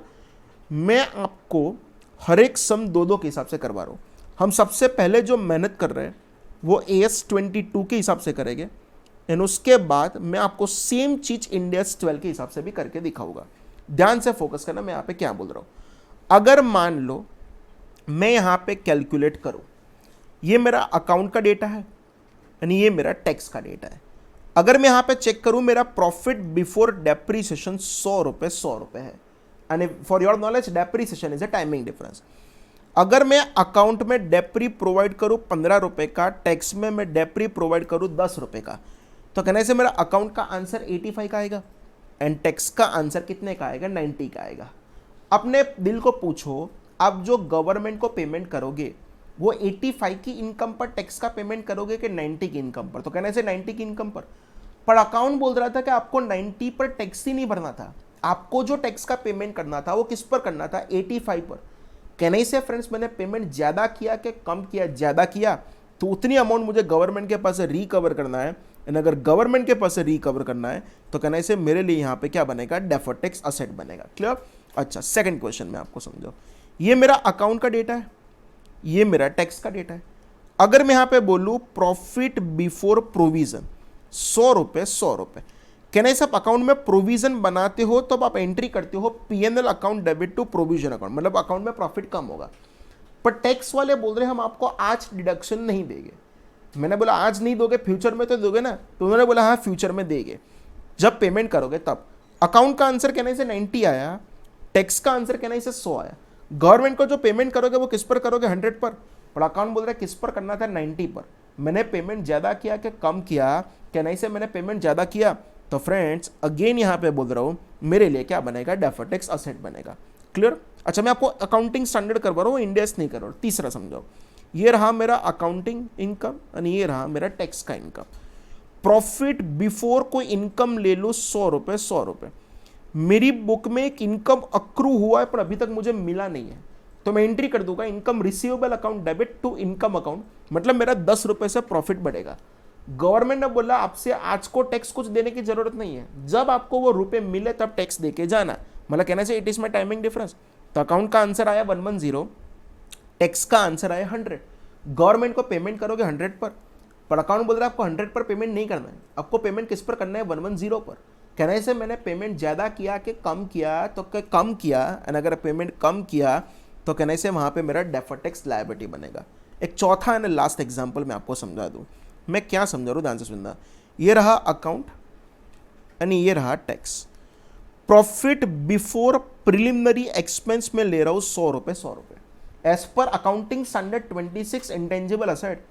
मैं आपको हर एक सम 2-2 के हिसाब से करवा रहा हूं। हम सबसे पहले जो मेहनत कर रहे हैं वो AS 22 के हिसाब से करेंगे, एंड उसके बाद मैं आपको सेम चीज इंडेक्स 12 के हिसाब से भी करके दिखाऊंगा। ध्यान से फोकस करना मैं यहाँ पे क्या बोल रहा हूं। अगर मान लो मैं यहाँ पे कैलकुलेट करूं, ये मेरा अकाउंट का डेटा है यानी ये मेरा टैक्स का डेटा है। अगर मैं यहाँ पे चेक करूं मेरा प्रॉफिट बिफोर डेप्रिसिएशन 100 रुपये है, and for your knowledge depreciation is a timing difference. अगर मैं अकाउंट में डेप्री प्रोवाइड करूं 15 रुपये का, टैक्स में मैं डेप्री प्रोवाइड करूं 10 रुपये का, तो कहने से मेरा अकाउंट का आंसर 85 का आएगा एंड टैक्स का आंसर कितने का आएगा? 90 का आएगा। अपने दिल को पूछो, आप जो गवर्नमेंट को पेमेंट करोगे वो 85 की इनकम पर टैक्स का पेमेंट करोगे कि 90 की इनकम पर? तो कहने से 90 की इनकम पर अकाउंट बोल रहा था कि आपको 90 पर टैक्स ही नहीं भरना था, आपको जो टैक्स का पेमेंट करना था वो किस पर करना था? 85 पर। कहने से फ्रेंड्स मैंने पेमेंट ज्यादा किया कि कम किया? ज्यादा किया, तो उतनी अमाउंट मुझे गवर्नमेंट के पास से रिकवर करना है, एंड अगर गवर्नमेंट के पास से रिकवर करना है तो कहने से मेरे लिए यहाँ पे क्या बनेगा? डेफर्ड टैक्स असेट बनेगा। क्लियर? अच्छा, सेकंड क्वेश्चन में आपको समझो, ये मेरा अकाउंट का डेटा है, ये मेरा टैक्स का डेटा है। अगर मैं यहां पे बोलूं प्रॉफिट बिफोर प्रोविजन 100 रुपए, कहने से आप अकाउंट में प्रोविजन बनाते हो तब आप एंट्री करते हो P&L account debit to provision account, मतलब अकाउंट में प्रॉफिट कम होगा। पर टैक्स वाले बोल रहे हैं हम आपको आज डिडक्शन नहीं देंगे। मैंने बोला आज नहीं दोगे, फ्यूचर में तो दोगे ना? तो उन्होंने बोला हाँ फ्यूचर में देंगे, जब पेमेंट करोगे तब। अकाउंट का आंसर कहने से 90 आया, टैक्स का आंसर कहने से 100 आया। गवर्नमेंट को जो पेमेंट करोगे वो किस पर करोगे, 100 पर अकाउंट बोल रहा है किस पर करना था, 90 पर। मैंने पेमेंट ज्यादा किया कि कम किया, क्या नहीं से मैंने पेमेंट ज्यादा किया, तो फ्रेंड्स अगेन यहां पे बोल रहा हूं मेरे लिए क्या बनेगा, डेफर्ड टैक्स असेट बनेगा। क्लियर। अच्छा मैं आपको अकाउंटिंग स्टैंडर्ड करवा रहा हूँ, इंडेक्स नहीं कर रहा हूँ। तीसरा समझाओ, ये रहा मेरा अकाउंटिंग इनकम और ये रहा मेरा टैक्स का इनकम। प्रॉफिट बिफोर कोई इनकम ले लो 100 रुपए, 100 रुपए। मेरी बुक में एक इनकम अक्रू हुआ है पर अभी तक मुझे मिला नहीं है, तो मैं एंट्री कर दूंगा income receivable account debit to income account, मतलब मेरा 10 रुपए से प्रॉफिट बढ़ेगा। गवर्नमेंट ने बोला आपसे आज को टैक्स कुछ देने की जरूरत नहीं है, जब आपको वो रुपए मिले तब टैक्स देके जाना, मतलब कहना चाहिए it is my timing difference. तो अकाउंट का आंसर आया 110, टैक्स का आंसर आया 100। गवर्नमेंट को पेमेंट करोगे 100 पर अकाउंट बोल रहा है आपको 100 पर पेमेंट नहीं करना है, आपको पेमेंट किस पर करना है, 110 पर। कहने से मैंने पेमेंट ज्यादा किया कि कम किया, तो कम किया, एंड अगर पेमेंट कम किया तो कहने से वहां पे मेरा डेफर्ड टैक्स लायबिलिटी बनेगा। एक चौथा एंड लास्ट एग्जांपल मैं आपको समझा दूं, मैं क्या समझा रहा हूं, ध्यान से सुनना। ये रहा अकाउंट एंड ये रहा tax. Profit before preliminary expense में ले रहा हूं 100 रुपए, 100 रुपए। As per accounting standard 26 intangible asset,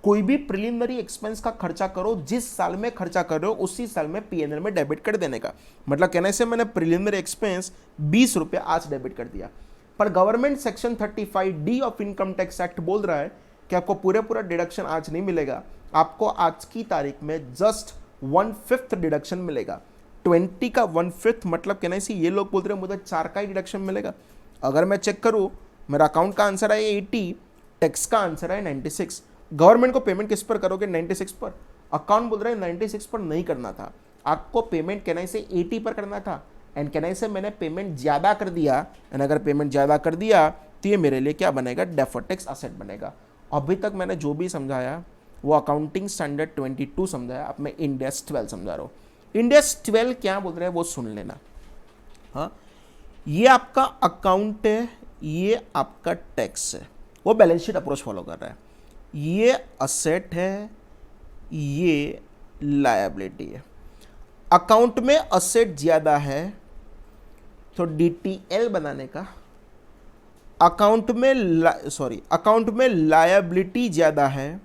कोई भी प्रिलिमिनरी एक्सपेंस का खर्चा करो, जिस साल में खर्चा कर रहे हो उसी साल में पीएनएल में डेबिट कर देने का। मतलब कहने से मैंने प्रिलिमिनरी एक्सपेंस 20 रुपए आज डेबिट कर दिया, पर government section 35D of income tax act बोल रहा है कि आपको पूरा डिडक्शन आज नहीं मिलेगा, आपको आज की तारीख में जस्ट 1/5 डिडक्शन मिलेगा। 20 का 1/5 मतलब कहना से ये लोग बोल रहे हैं मुझे 4 का ही डिडक्शन मिलेगा। अगर मैं चेक करूं, मेरा अकाउंट का आंसर है 80, टैक्स का आंसर है 96। गवर्नमेंट को पेमेंट किस पर करोगे, 96 पर। अकाउंट बोल रहे हैं 96 पर नहीं करना था, आपको पेमेंट कहना से 80 पर करना था, एंड कहना से मैंने पेमेंट ज्यादा कर दिया, एंड अगर पेमेंट ज्यादा कर दिया तो ये मेरे लिए क्या बनेगा, डेफर्ड टैक्स असेट बनेगा। अभी तक मैंने जो भी समझाया वो अकाउंटिंग स्टैंडर्ड 22 समझाया, अब मैं इंड एस 12 समझा रहा हूँ। इंड एस 12 क्या बोल रहे हैं वो सुन लेना। हाँ, ये आपका अकाउंट है, ये आपका टैक्स है, वो बैलेंस शीट अप्रोच फॉलो कर रहा है। ये असेट है, ये लायबिलिटी है। अकाउंट में असेट ज्यादा है तो डीटीएल बनाने का, अकाउंट में लायबिलिटी ज्यादा है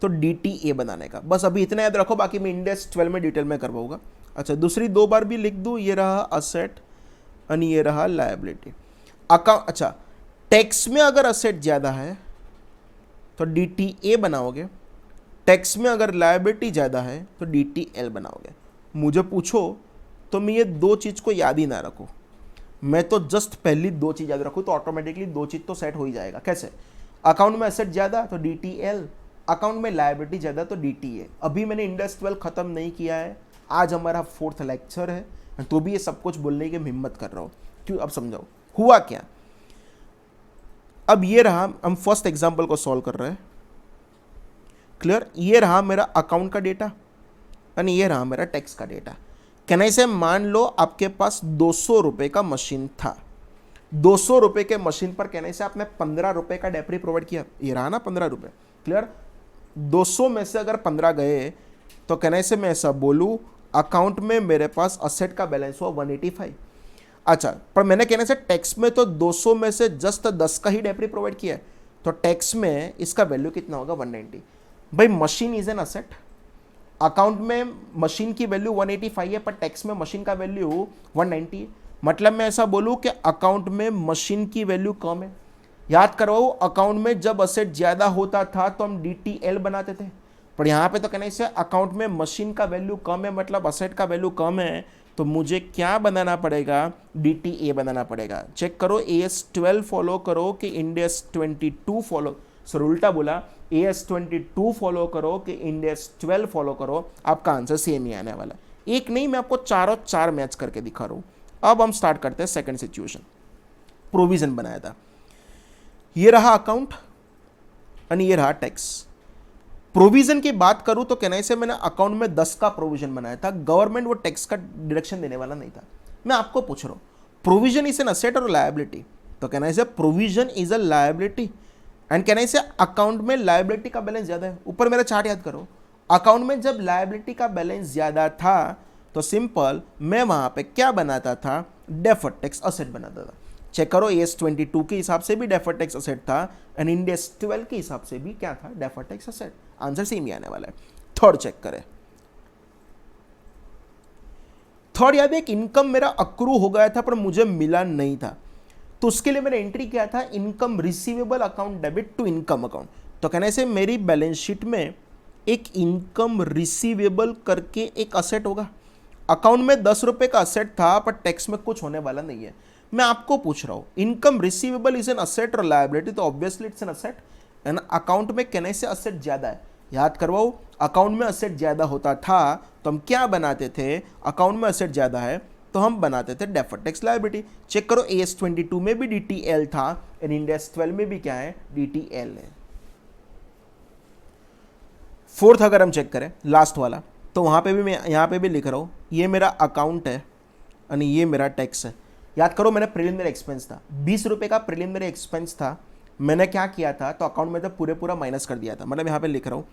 तो डीटीए बनाने का। बस अभी इतना याद रखो, बाकी मैं इंडेक्स 12 में डिटेल में करवाऊंगा। अच्छा दूसरी 2 बार भी लिख दूं, ये रहा असेट और ये रहा लायबिलिटी। अकाउंट, अच्छा टैक्स में अगर असेट ज्यादा है तो डीटीए बनाओगे, टैक्स में अगर लायबिलिटी ज्यादा है तो डीटीएल बनाओगे। मुझे पूछो तो मैं ये 2 चीज को याद ही ना रखूं, मैं तो जस्ट पहली 2 चीज याद रखूं तो ऑटोमेटिकली 2 चीज तो सेट हो ही जाएगा। कैसे, अकाउंट में एसेट ज्यादा तो डीटीएल, अकाउंट में लायबिलिटी ज्यादा तो डीटीए। अभी मैंने इंडेक्स 12 खत्म नहीं किया है, आज हमारा 4th लेक्चर है, तो भी ये सब कुछ बोलने की हिम्मत कर रहा हूं। क्यों, अब समझाओ हुआ क्या। अब ये रहा, हम फर्स्ट एग्जांपल को सॉल्व कर रहे हैं। क्लियर, ये रहा मेरा अकाउंट का डेटा और ये रहा मेरा टैक्स का डेटा। कहने से मान लो आपके पास 200 रुपए का मशीन था, 200 रुपए के मशीन पर कहने से आपने 15 रुपए का डेप्री प्रोवाइड किया, ये रहा ना 15 रुपए। क्लियर, 200 में से अगर 15 गए तो कहने से मैं ऐसा बोलूं अकाउंट में मेरे पास असेट का बैलेंस हुआ 185। अच्छा, पर मैंने कहने से टैक्स में तो 200 में से जस्ट 10 का ही डेप्री प्रोवाइड किया है, तो टैक्स में इसका वैल्यू कितना होगा, 190। भाई machine is an asset, account में मशीन की वैल्यू 185 है पर टैक्स में मशीन का वैल्यू 190 है। मतलब मैं ऐसा बोलूं कि अकाउंट में मशीन की वैल्यू कम है। याद करवाओ, अकाउंट में जब असेट ज्यादा होता था तो हम डीटीएल बनाते थे, पर यहां पे तो कहने से अकाउंट में मशीन का वैल्यू कम है, मतलब असेट का वैल्यू कम है, तो मुझे क्या बनाना पड़ेगा, डीटीए बनाना पड़ेगा। चेक करो, एएस 12 फॉलो करो कि इंडेक्स 22 फॉलो, सर उल्टा बोला, एएस 22 फॉलो करो कि इंडेक्स 12 फॉलो करो, आपका आंसर सेम ही आने वाला। एक नहीं, मैं आपको चारों 4 मैच करके दिखा रहा हूं। अब हम स्टार्ट करते हैं सेकंड सिचुएशन। प्रोविजन बनाया था, ये रहा अकाउंट और ये रहा टैक्स। प्रोविजन की बात करूं तो कहने से मैंने अकाउंट में 10 का प्रोविजन बनाया था, गवर्नमेंट वो टैक्स का डिडक्शन देने वाला नहीं था। मैं आपको पूछ रहा हूं प्रोविजन इज एन असेट और लायबिलिटी, तो कहना से provision is a liability, and कहना से अकाउंट में लायबिलिटी का बैलेंस ज्यादा है। ऊपर मेरा चार्ट याद करो, अकाउंट में जब लायबिलिटी का बैलेंस ज्यादा था तो सिंपल मैं वहां पे क्या बनाता था, डेफर्ड टैक्स असेट बनाता था। चेक करो, AS22 के हिसाब से भी डेफर्ड टैक्स असेट था एंड इंड AS 12 के हिसाब से भी क्या था, deferred tax asset. Answer same ही आने वाला है। थर्ड चेक करें, थर्ड याद है एक इनकम मेरा अक्रू हो गया था पर मुझे मिला नहीं था, तो उसके लिए मैंने एंट्री किया था income receivable account debit to income account. तो कहने से मेरी बैलेंस शीट में एक इनकम रिसीवेबल करके एक असेट होगा। अकाउंट में 10 रुपए का असेट था पर टैक्स में कुछ होने वाला नहीं है। मैं आपको पूछ रहा हूं income receivable is an asset और लायबिलिटी, तो obviously it's an asset and account में कहने से असेट ज्यादा है। याद करवाओ, अकाउंट में असेट ज्यादा होता था तो हम क्या बनाते थे, अकाउंट में असेट ज्यादा है तो हम बनाते थे डेफर्ड टैक्स लायबिलिटी। चेक करो, AS22 में भी DTL था एंड इंड AS 12 में भी क्या है, DTL है। फोर्थ अगर हम चेक करें लास्ट वाला, तो वहां पे भी मैं यहां पे भी लिख रहा हूं, ये मेरा अकाउंट है और ये मेरा टैक्स है। याद करो मैंने प्रिलिमिनरी एक्सपेंस था 20 रुपए का प्रिलिमिनरी एक्सपेंस था, मैंने क्या किया था, तो अकाउंट में तो पूरा माइनस कर दिया था। मतलब यहां पे लिख रहा हूं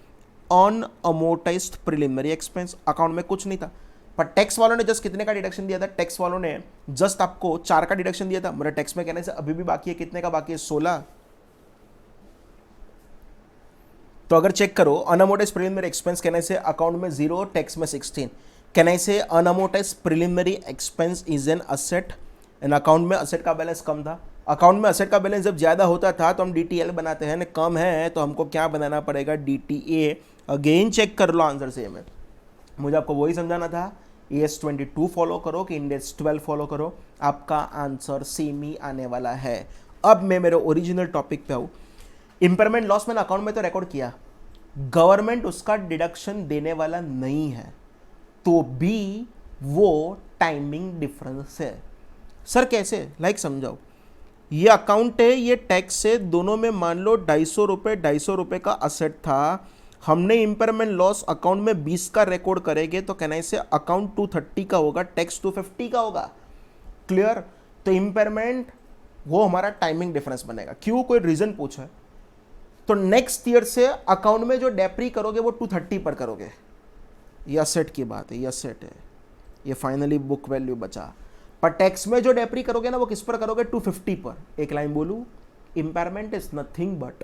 अनअमोर्टाइज्ड प्रिलिमिनरी एक्सपेंस, अकाउंट में कुछ नहीं था। पर टैक्स वालों ने जस्ट कितने का डिडक्शन दिया था, टैक्स वालों ने जस्ट आपको 4 का डिडक्शन दिया था। मेरे टैक्स में कहने से अभी भी बाकी है, कितने का बाकी है, 16। तो अगर चेक करो अनअमोर्टाइज प्रिलिमिनरी एक्सपेंस कहने से अकाउंट में 0, टैक्स में 16। कहने से unamortise preliminary expense is an asset and account में असेट का बैलेंस कम था। अकाउंट में असेट का बैलेंस जब ज्यादा होता था तो हम DTL बनाते हैं, कम है तो हमको क्या बनाना पड़ेगा, DTA। अगेन चेक कर लो, आंसर सेम है। मुझे आपको वही समझाना था, AS22 फॉलो करो कि इंड AS 12 फॉलो करो, आपका आंसर सेम ही आने वाला है। अब मैं मेरे ओरिजिनल टॉपिक पे आऊं। इंपेयरमेंट लॉस मैंने अकाउंट में तो रिकॉर्ड किया, गवर्नमेंट उसका डिडक्शन देने वाला नहीं है, तो भी वो टाइमिंग डिफरेंस है। सर कैसे, लाइक समझाओ। ये अकाउंट है, ये टैक्स है, दोनों में मान लो 250 रुपए का असेट था। हमने इंपेयरमेंट लॉस अकाउंट में 20 का रिकॉर्ड करेंगे तो कहना से अकाउंट 230 का होगा, टैक्स 250 का होगा। क्लियर। तो इंपेयरमेंट वो हमारा टाइमिंग डिफरेंस बनेगा। क्यों, कोई रीजन पूछा है तो नेक्स्ट ईयर से अकाउंट में जो डेप्री करोगे वो 230 पर करोगे। ये असेट की बात है, ये असेट है, ये फाइनली बुक वैल्यू बचा। पर टैक्स में जो डेप्री करोगे ना वो किस पर करोगे, 250 पर। एक लाइन बोलू, impairment is nothing but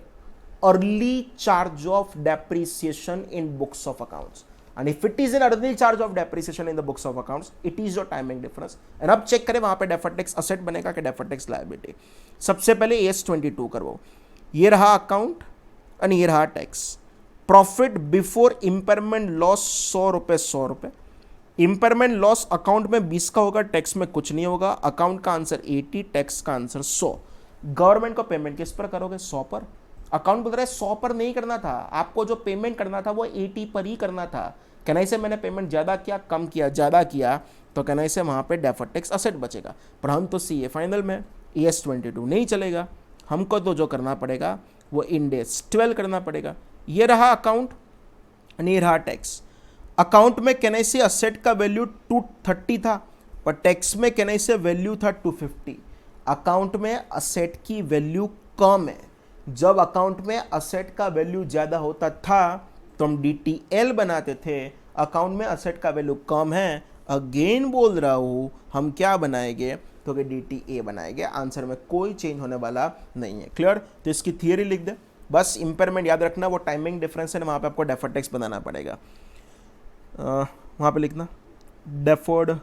early charge of depreciation in books of accounts, and if it is an early charge of depreciation in the books of accounts, it is your timing difference। and अब चेक करें वहां पे डेफर्ड टैक्स असेट बनेगा कि डेफर्ड टैक्स लायबिलिटी। सबसे पहले AS22 करवाओ, ये रहा अकाउंट और ये रहा tax. Profit before impairment loss 100 रुपए 100 रुपए। इंपेयरमेंट लॉस अकाउंट में 20 का होगा, टैक्स में कुछ नहीं होगा। अकाउंट का आंसर 80, टैक्स का आंसर 100। गवर्नमेंट को पेमेंट किस पर करोगे, 100 पर। अकाउंट बोल रहा है 100 पर नहीं करना था, आपको जो पेमेंट करना था वो 80 पर ही करना था। कहना से मैंने पेमेंट ज्यादा किया, कम किया, ज्यादा किया, तो कहना से वहां पे डेफर्ड टैक्स असेट बचेगा। पर हम तो CA फाइनल में, AS22 नहीं चलेगा, हमको तो जो करना पड़ेगा वो इंड AS 12 करना पड़ेगा। ये रहा अकाउंट और ये रहा टैक्स। अकाउंट में कहने से असेट का वैल्यू 230 था पर टैक्स में कहने से वैल्यू था 250। अकाउंट में असेट की वैल्यू कम है। जब अकाउंट में असेट का वैल्यू ज्यादा होता था तो हम DTL बनाते थे, अकाउंट में असेट का वैल्यू कम है, अगेन बोल रहा हूं हम क्या बनाएंगे, तो कि DTA बनाएंगे। आंसर में कोई चेंज होने वाला नहीं है। क्लियर। तो इसकी थियरी लिख दे, बस इंपेयरमेंट याद रखना, वो टाइमिंग डिफरेंस है, वहां पे आपको डेफर्ड टैक्स बनाना पड़ेगा। वहां पे लिखना डेफर्ड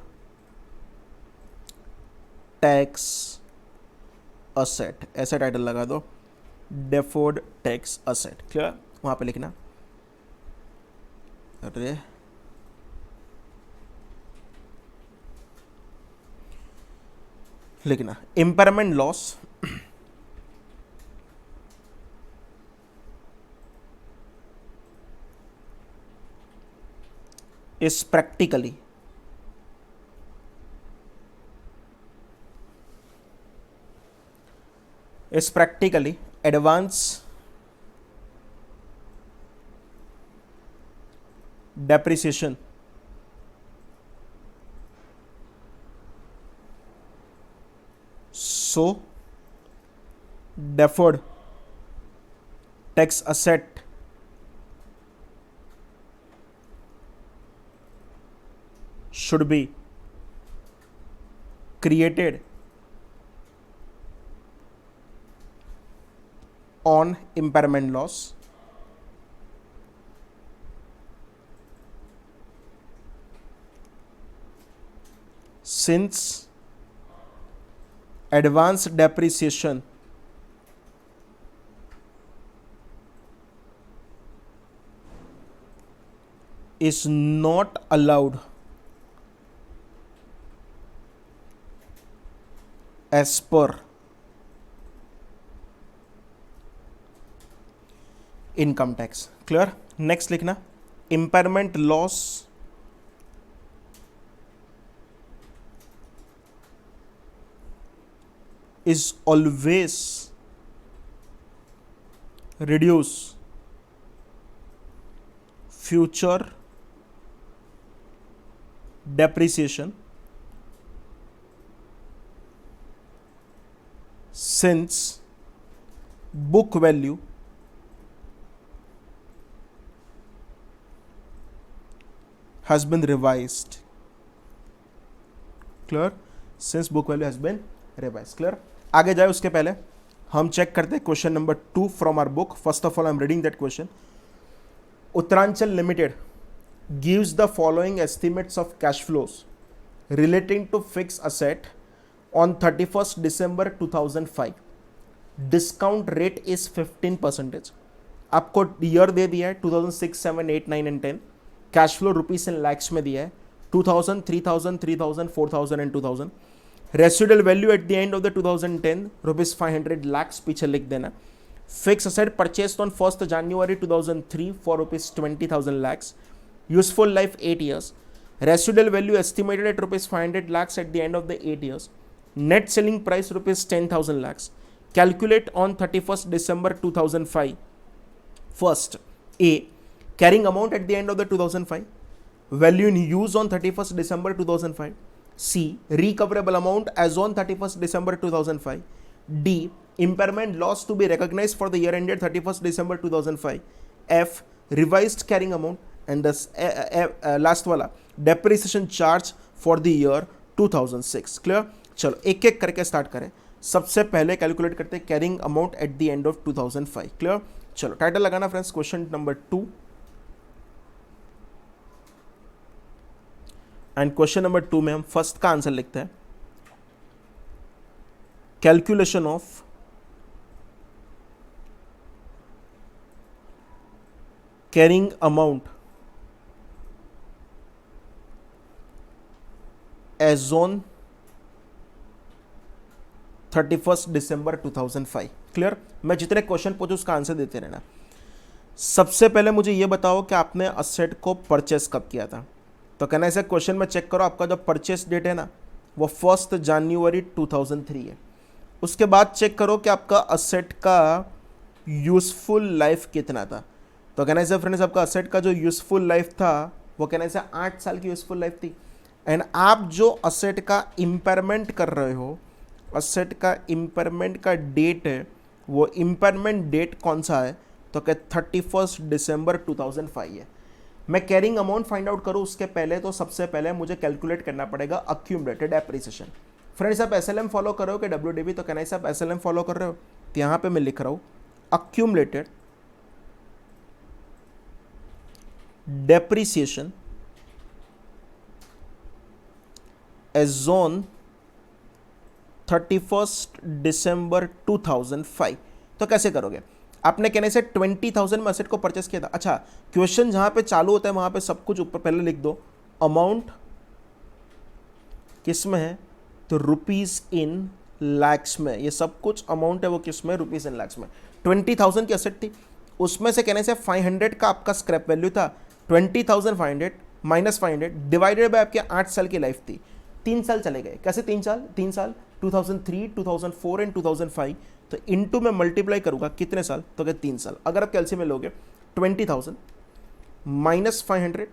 टैक्स असेट, ऐसा टाइटल लगा दो, डेफर्ड टैक्स असेट। क्लियर। वहां पे लिखना, अरे लिखना impairment loss is practically advance depreciation so deferred tax asset should be created on impairment loss since advance depreciation is not allowed as per income tax. Clear. Next लिखना, impairment loss is always reduce future depreciation since book value has been revised. Clear? Since book value has been revised. Clear? आगे जाए उसके पहले हम चेक करते हैं question number 2 from our book. First of all I am reading that question. Uttaranchal limited gives the following estimates of cash flows relating to fixed asset on 31st December 2005. Discount rate is 15%. आपको ईयर दे दिया है 2006, 7, 8, 9 and 10। Cash flow rupees in lakhs में दिया है 2000, 3000, 3000, 4000 and 2000। Residual value eight the end of the 2010 rupees 500 lakhs पीछे लिख देना। Fix asset purchased on 1st January 2003 for rupees 20,000 lakhs। Useful life 8 years। Residual value estimated at rupees 500 lakhs eight the end of the 8 years। Net selling price rupees 10,000 lakhs। Calculate on 31st December 2005। First A carrying amount at the end of the 2005, value in use on 31st December 2005, C recoverable amount as on 31st December 2005, D impairment loss to be recognized for the year ended 31st December 2005, F revised carrying amount, and the last वाला depreciation charge for the year 2006. clear? चलो एक एक करके स्टार्ट करें। सबसे पहले कैलकुलेट करते हैं carrying amount at the end of 2005। Clear? चलो टाइटल लगाना friends, question number 2 and question number 2 में हम फर्स्ट का आंसर लिखते हैं, calculation of carrying amount as on 31st December 2005। Clear? मैं जितने क्वेश्चन पूछूं उसका आंसर देते रहना। सबसे पहले मुझे ये बताओ कि आपने असेट को परचेस कब किया था। तो कहना ऐसे क्वेश्चन में चेक करो, आपका जो परचेस डेट है ना वो 1st January 2003 है। उसके बाद चेक करो कि आपका असेट का यूजफुल लाइफ कितना था। तो कहना ऐसे फ्रेंड्स, आपका असेट का जो यूजफुल लाइफ था वो कहना ऐसे 8 साल की यूजफुल लाइफ थी। एंड आप जो असेट का इम्पेयरमेंट कर रहे हो, असेट का इम्पेयरमेंट का डेट है, वो इम्पेयरमेंट डेट कौन सा है? तो क्या 31st December 2005 है। मैं कैरिंग अमाउंट फाइंड आउट करूँ उसके पहले तो सबसे पहले मुझे कैलकुलेट करना पड़ेगा अक्यूमुलेटेड एप्रिसिएशन। फ्रेंड्स आप एसएलएम फॉलो कर रहे हो कि डब्ल्यूडीबी? तो कहना है आप एसएलएम फॉलो कर रहे हो, तो यहाँ पे मैं लिख रहा हूँ accumulated depreciation as on 31st December 2005। तो कैसे करोगे? आपने कहने से 20,000 में असेट को परचेस किया था। अच्छा, क्वेश्चन जहां पे चालू होता है वहां पे सब कुछ ऊपर पहले लिख दो। अमाउंट किस में है? तो रुपीज इन लैक्स में। ये सब कुछ अमाउंट है वो किस में? रुपीज इन लैक्स में। 20,000 की असेट थी, उसमें से कहने से 500 का आपका स्क्रैप वैल्यू था। 20,500 माइनस 500 डिवाइडेड बाय आपके 8 साल की लाइफ थी। 3 साल चले गए। कैसे 3 साल? 3 साल 2003, 2004 एंड 2005। तो इनटू में मल्टीप्लाई करूंगा कितने साल? तो क्या 3 साल। अगर आप कैलसी में लोगे 20,000 minus 500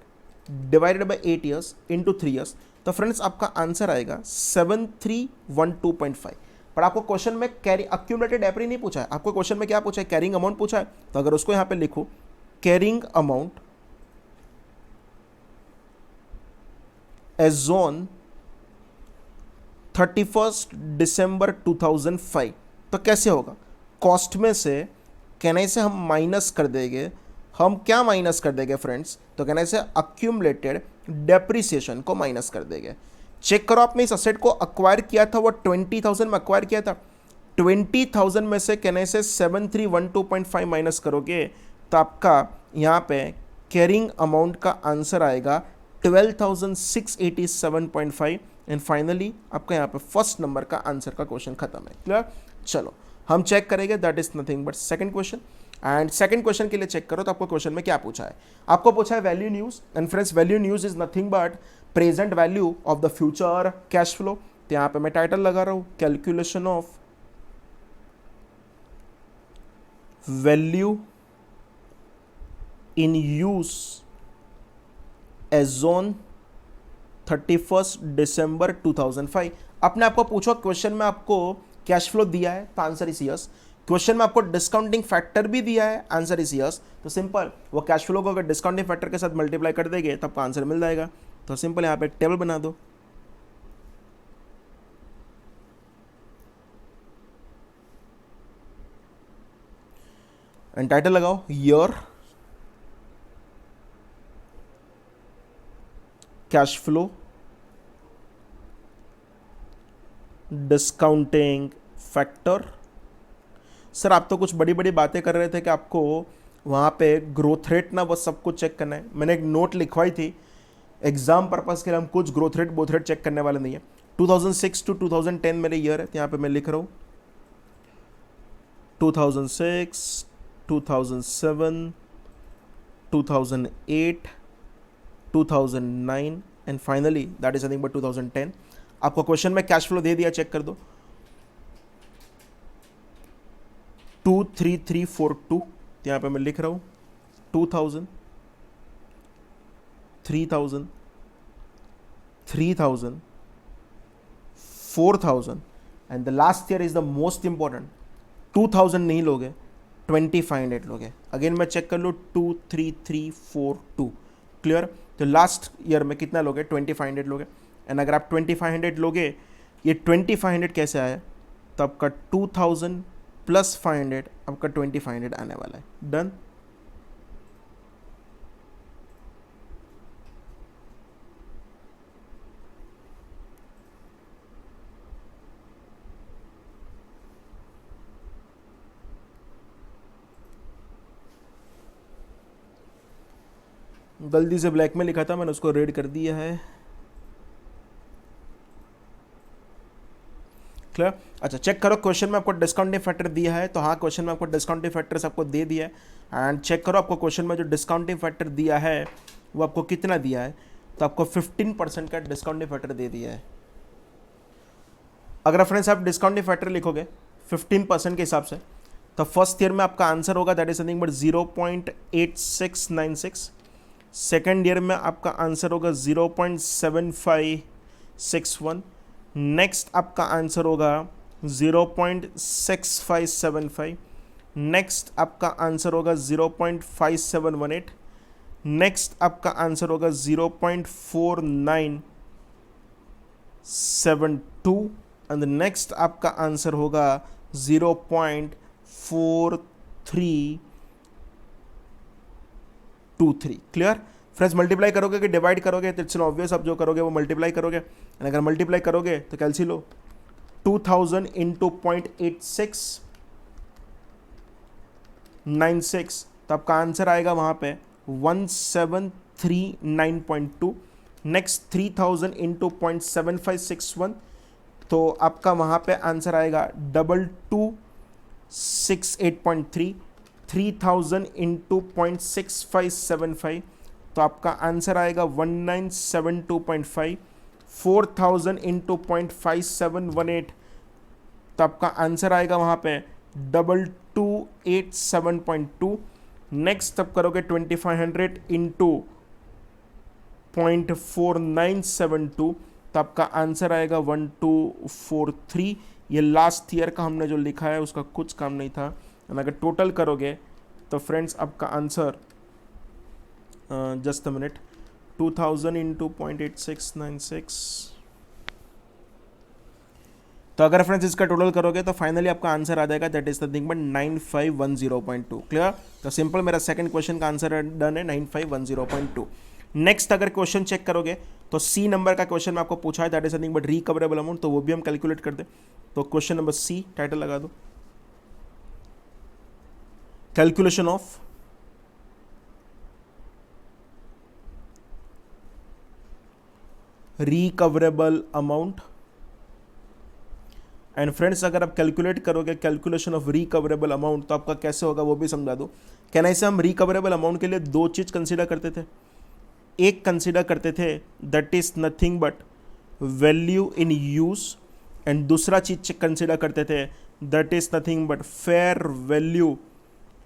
divided by 8 years into 3 years, तो फ्रेंड्स आपका आंसर आएगा 7312.5। पर आपको क्वेश्चन में कैरी अक्यूमुलेटेड एप्री नहीं पूछा है, आपको क्वेश्चन में क्या पूछा है? कैरिंग अमाउंट पूछा है। तो अगर उसको यहां पे लिखो carrying amount as on 31st December 2005। तो कैसे होगा? कॉस्ट में से कहने से हम माइनस कर देंगे, हम क्या माइनस कर देंगे फ्रेंड्स, तो कहने से अक्यूमुलेटेड डेप्रिसिएशन को माइनस कर देंगे। चेक करो, आपने इस असेट को अक्वायर किया था वो 20,000 में अक्वायर किया था, 20,000 में से कहने से 7312.5 माइनस करोगे तो आपका यहाँ पे कैरिंग अमाउंट का आंसर आएगा 12,687.5 एंड फाइनली आपका यहाँ पे फर्स्ट नंबर का आंसर का क्वेश्चन खत्म है। क्लियर? चलो हम चेक करेंगे, that is nothing but second question. And second question के लिए चेक करो तो आपको क्वेश्चन में क्या पूछा है। आपको पूछा है value in use, and friends value in use is nothing but present value of the future cash flow. तो यहाँ पे मैं टाइटल लगा रहा हूँ calculation of value in use as on 31 December 2005। अपने आपको पूछो क्वेश्चन में आपको कैश फ्लो दिया है तो आंसर इज यस, क्वेश्चन में आपको डिस्काउंटिंग फैक्टर भी दिया है, आंसर इज यस। तो सिंपल वो कैश फ्लो को अगर डिस्काउंटिंग फैक्टर के साथ मल्टीप्लाई कर देंगे तब आपका आंसर मिल जाएगा। तो सिंपल यहाँ पे एक टेबल बना दो, एंड टाइटल लगाओ year cash flow discounting factor. Sir आप तो कुछ बड़ी बड़ी बातें कर रहे थे कि आपको वहाँ पे ग्रोथ रेट ना बस सब कुछ चेक करना है। मैंने एक नोट लिखवाई थी एग्जाम पर्पस के लिए, हम कुछ growth rate both rate check करने वाले नहीं है। 2006 टू 2010 मेरे ईयर है, तो यहाँ पे मैं लिख रहा हूँ 2006, 2007, 2008, 2009 and finally that is nothing but 2010। आपको क्वेश्चन में कैश फ्लो दे दिया, चेक कर दो 23342। तो यहाँ पे मैं लिख रहा हूँ 2000, 3000, 3000, 4000 and the last year is the most important. 2000 नहीं लोगे, 2500 लोगे। अगेन मैं चेक कर लूँ 23342। क्लियर? तो लास्ट ईयर में कितना लोगे? 2500 लोगे। एंड अगर आप 2500 लोगे, ये 2500 कैसे आया, तो आपका 2000 प्लस 500 आपका 2500 आने वाला है। डन? गलती से ब्लैक में लिखा था, मैंने उसको रेड कर दिया है। क्लियर? अच्छा चेक करो, क्वेश्चन में आपको डिस्काउंटिंग फैक्टर दिया है, तो हाँ क्वेश्चन में आपको डिस्काउंटिंग फैक्टर्स आपको दे दिया है। एंड चेक करो आपको क्वेश्चन में जो डिस्काउंटिंग फैक्टर दिया है वो आपको कितना दिया है, तो आपको 15% का डिस्काउंटिंग फैक्टर दे दिया है। अगर फ्रेंड्स आप डिस्काउंटिंग फैक्टर लिखोगे 15% के हिसाब से, तो फर्स्ट ईयर में आपका आंसर होगा that is nothing but 0.8696। Second year में आपका आंसर होगा 0.7561। नेक्स्ट आपका आंसर होगा 0.6575। नेक्स्ट आपका आंसर होगा 0.5718। नेक्स्ट आपका आंसर होगा 0.4972 एंड नेक्स्ट आपका आंसर होगा 0.4323। क्लियर? फ्रेंड्स मल्टीप्लाई करोगे कि डिवाइड करोगे, तो इट्स ऑब्वियस आप जो करोगे वो मल्टीप्लाई करोगे। एंड अगर मल्टीप्लाई करोगे तो कैलसी लो 2000 इंटू 0.8696, तो आपका आंसर आएगा वहाँ पे 1739.2। नेक्स्ट 3000 इंटू 0.7561, तो आपका वहाँ पे आंसर आएगा 2268.3। 3000 इंटू 0.6575, तो आपका आंसर आएगा 1972.5। 4000 इंटू 0.5718, तो आपका आंसर आएगा वहाँ पे 2287.2। नेक्स्ट तब करोगे 2500 इंटू 0.4972, तो आपका आंसर आएगा 1243। ये लास्ट ईयर का हमने जो लिखा है उसका कुछ काम नहीं था। अगर टोटल करोगे तो फ्रेंड्स आपका answer just a minute 2000 into 0.8696 तो अगर फ्रेंड्स इसका टोटल करोगे तो फाइनली आपका आंसर आ जाएगा, that is nothing but 9510.2। Clear? तो सिंपल मेरा सेकंड क्वेश्चन का आंसर डन है 9510.2। नेक्स्ट अगर क्वेश्चन चेक करोगे तो सी नंबर का क्वेश्चन में आपको पूछा है, that is nothing but recoverable amount, तो वो भी हम कैलकुलेट कर दे। तो क्वेश्चन नंबर सी टाइटल लगा दो, calculation of recoverable amount. And friends अगर आप कैलकुलेट करोगे कैलकुलेशन ऑफ रिकवरेबल अमाउंट तो आपका कैसे होगा वो भी समझा दो। कहना ऐसे हम रिकवरेबल अमाउंट के लिए दो चीज कंसीडर करते थे। एक कंसीडर करते थे that is nothing but value in use, and दूसरा चीज कंसीडर करते थे that is nothing but fair value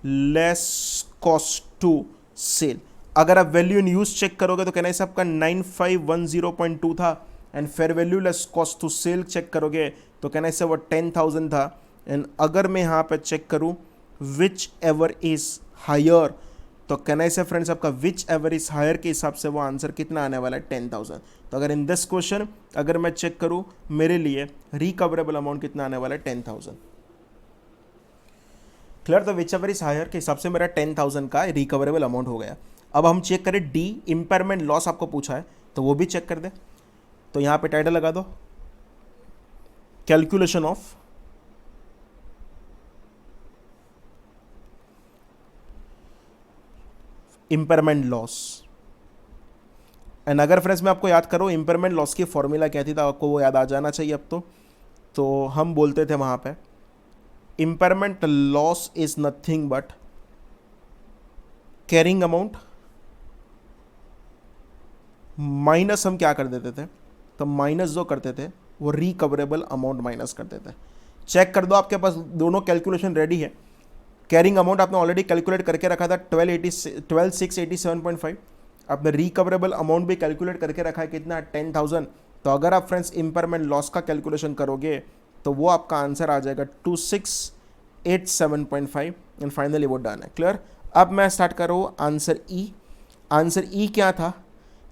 less cost to sell. अगर आप वैल्यू इन यूज चेक करोगे तो कहना ऐसे आपका 9510.2 था, and fair value less cost to sell check करोगे तो कहना इससे वो 10,000 था। एंड अगर मैं यहाँ पे चेक करूँ विच एवर इज हायर, तो कहना इसे फ्रेंड्स आपका विच एवर इज हायर के हिसाब से वो आंसर कितना आने वाला है 10,000। तो अगर इन दिस क्वेश्चन अगर मैं चेक करूँ मेरे लिए रिकवरेबल अमाउंट कितना आने वाला है 10,000। क्लियर? तो विच एवर इज हायर के हिसाब से मेरा 10,000 का रिकवरेबल अमाउंट हो गया। अब हम चेक करें डी, इंपेयरमेंट लॉस आपको पूछा है तो वो भी चेक कर दे। तो यहाँ पे टाइटल लगा दो, calculation of impairment loss. And अगर फ्रेंड्स मैं आपको याद करूं इंपेयरमेंट लॉस की फॉर्मूला क्या थी, तो आपको वो याद आ जाना चाहिए अब तो हम बोलते थे वहां पे impairment loss is nothing but carrying amount minus हम क्या कर देते थे, तो माइनस जो करते थे वो रिकवरेबल अमाउंट माइनस करते थे। चेक कर दो आपके पास दोनों कैलकुलेशन रेडी है। कैरिंग अमाउंट आपने ऑलरेडी कैलकुलेट करके रखा था 12,687.5। आपने रिकवरेबल अमाउंट भी कैलकुलेट करके रखा है कितना 10,000। तो अगर आप फ्रेंड्स इंपेयरमेंट लॉस का कैलकुलेशन करोगे तो वो आपका आंसर आ जाएगा 2687.5 एंड फाइनली वो डन है। क्लियर? अब मैं स्टार्ट कर रहा हूँ आंसर ई। आंसर ई क्या था,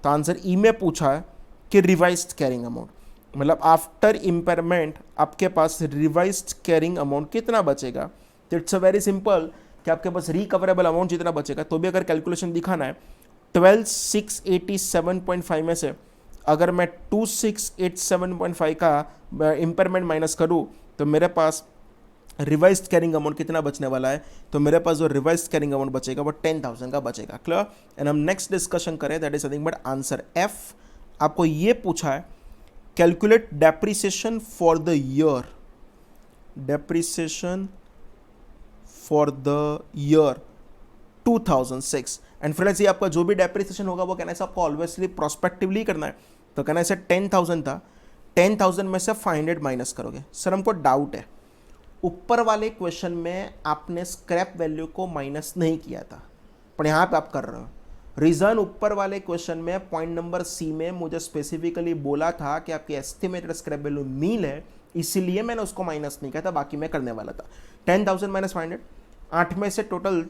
तो आंसर ई में पूछा है कि रिवाइज्ड कैरिंग अमाउंट, मतलब आफ्टर इंपेयरमेंट आपके पास रिवाइज्ड कैरिंग अमाउंट कितना बचेगा। तो इट्स अ वेरी सिंपल कि आपके पास रिकवरेबल अमाउंट जितना बचेगा, तो भी अगर कैलकुलेशन दिखाना है 12,687.5 में से अगर मैं 2687.5 का इंपेयरमेंट माइनस करूँ तो मेरे पास रिवाइज्ड कैरिंग अमाउंट कितना बचने वाला है, तो मेरे पास जो रिवाइज्ड कैरिंग अमाउंट बचेगा वो 10,000 का बचेगा। क्लियर? एंड हम नेक्स्ट डिस्कशन करें that is nothing but answer F. आपको ये पूछा है calculate depreciation for the year, depreciation for the year 2006। And friends ये आपका जो भी डेप्रिसिएशन होगा वो कहना है आपको ऑलवेसली प्रोस्पेक्टिवली करना है। तो कहना है 10,000 था, 10,000 में से 500 माइनस करोगे। सर हमको डाउट है, ऊपर वाले क्वेश्चन में आपने स्क्रैप वैल्यू को माइनस नहीं किया था पर यहाँ पे आप कर रहे हो। रीजन ऊपर वाले क्वेश्चन में पॉइंट नंबर सी में मुझे स्पेसिफिकली बोला था कि आपकी एस्टिमेटेड स्क्रैप वैल्यू नील है, इसीलिए मैंने उसको माइनस नहीं किया था, बाकी मैं करने वाला था। 10,000 माइनस 500, 8 में से टोटल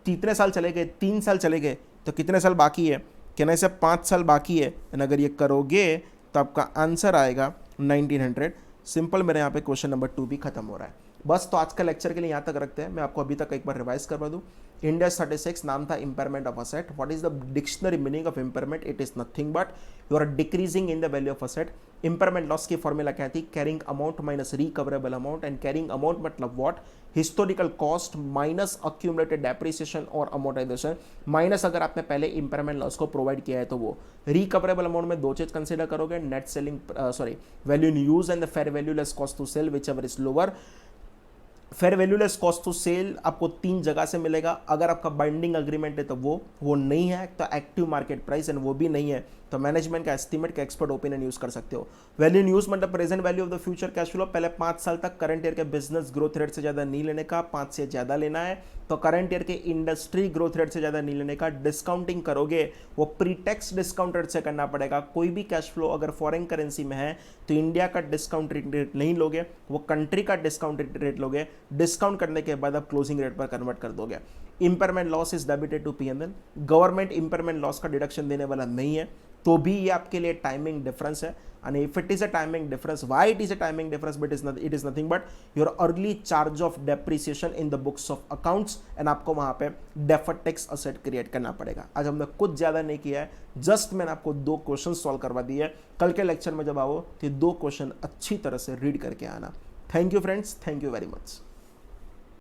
कितने साल चले गए, 3 साल चले गए, तो कितने साल बाकी है, कहने से 5 साल बाकी है। एंड अगर ये करोगे तो आपका आंसर आएगा 1900। सिंपल मेरे यहाँ पे क्वेश्चन नंबर 2 भी खत्म हो रहा है। बस तो आज का लेक्चर के लिए यहाँ तक रखते हैं। मैं आपको अभी तक एक बार रिवाइज करवा दूँ। इंडिया 36 नाम था impairment of asset. What is the dictionary meaning of impairment? It is nothing but you are decreasing in the value of asset. Impairment loss की फॉर्मूला क्या थी? Carrying amount minus recoverable amount. And carrying amount मतलब what? Historical cost minus accumulated depreciation और अमोर्टाइजेशन माइनस अगर आपने पहले इम्पेयरमेंट लॉस को प्रोवाइड किया है तो वो। रिकवरेबल अमाउंट में दो चीज कंसिडर करोगे, net selling value in use and the fair value less cost to sell whichever is lower. Fair value less cost to sell आपको 3 जगह से मिलेगा। अगर आपका बाइंडिंग अग्रीमेंट है तो वो नहीं है, तो एक्टिव मार्केट प्राइस, एंड वो भी नहीं है तो मैनेजमेंट का एस्टीमेट का एक्सपर्ट ओपिनियन यूज कर सकते हो। वैल्यू इन यूज मतलब present value of the future cash flow. पहले 5 साल तक करंट ईयर के बिजनेस ग्रोथ रेट से ज्यादा नहीं लेने का, 5 से ज्यादा लेना है। तो करंट ईयर के इंडस्ट्री ग्रोथ रेट से ज्यादा नहीं लेने का। डिस्काउंटिंग करोगे वो प्रीटेक्स डिस्काउंट रेट से करना पड़ेगा। कोई भी कैश फ्लो अगर फॉरेन करेंसी में है तो इंडिया का डिस्काउंट रेट नहीं लोगे, वो कंट्री का डिस्काउंट रेट लोगे। डिस्काउंट करने के बाद आप क्लोजिंग रेट पर कन्वर्ट कर दोगे। Impairment loss is debited to PNL, government impairment loss का डिडक्शन देने वाला नहीं है, तो भी ये आपके लिए टाइमिंग डिफरेंस है। And if it is a timing difference, why it is a timing difference, but it is nothing but your early charge of depreciation in the books of accounts, and आपको वहां पे डेफर्ड टैक्स असेट क्रिएट करना पड़ेगा। आज हमने कुछ ज्यादा नहीं किया है, जस्ट मैंने आपको 2 क्वेश्चन सॉल्व करवा दिए। कल के लेक्चर में जब आओ तो 2 क्वेश्चन अच्छी तरह से रीड करके आना। Thank you friends, thank you very much.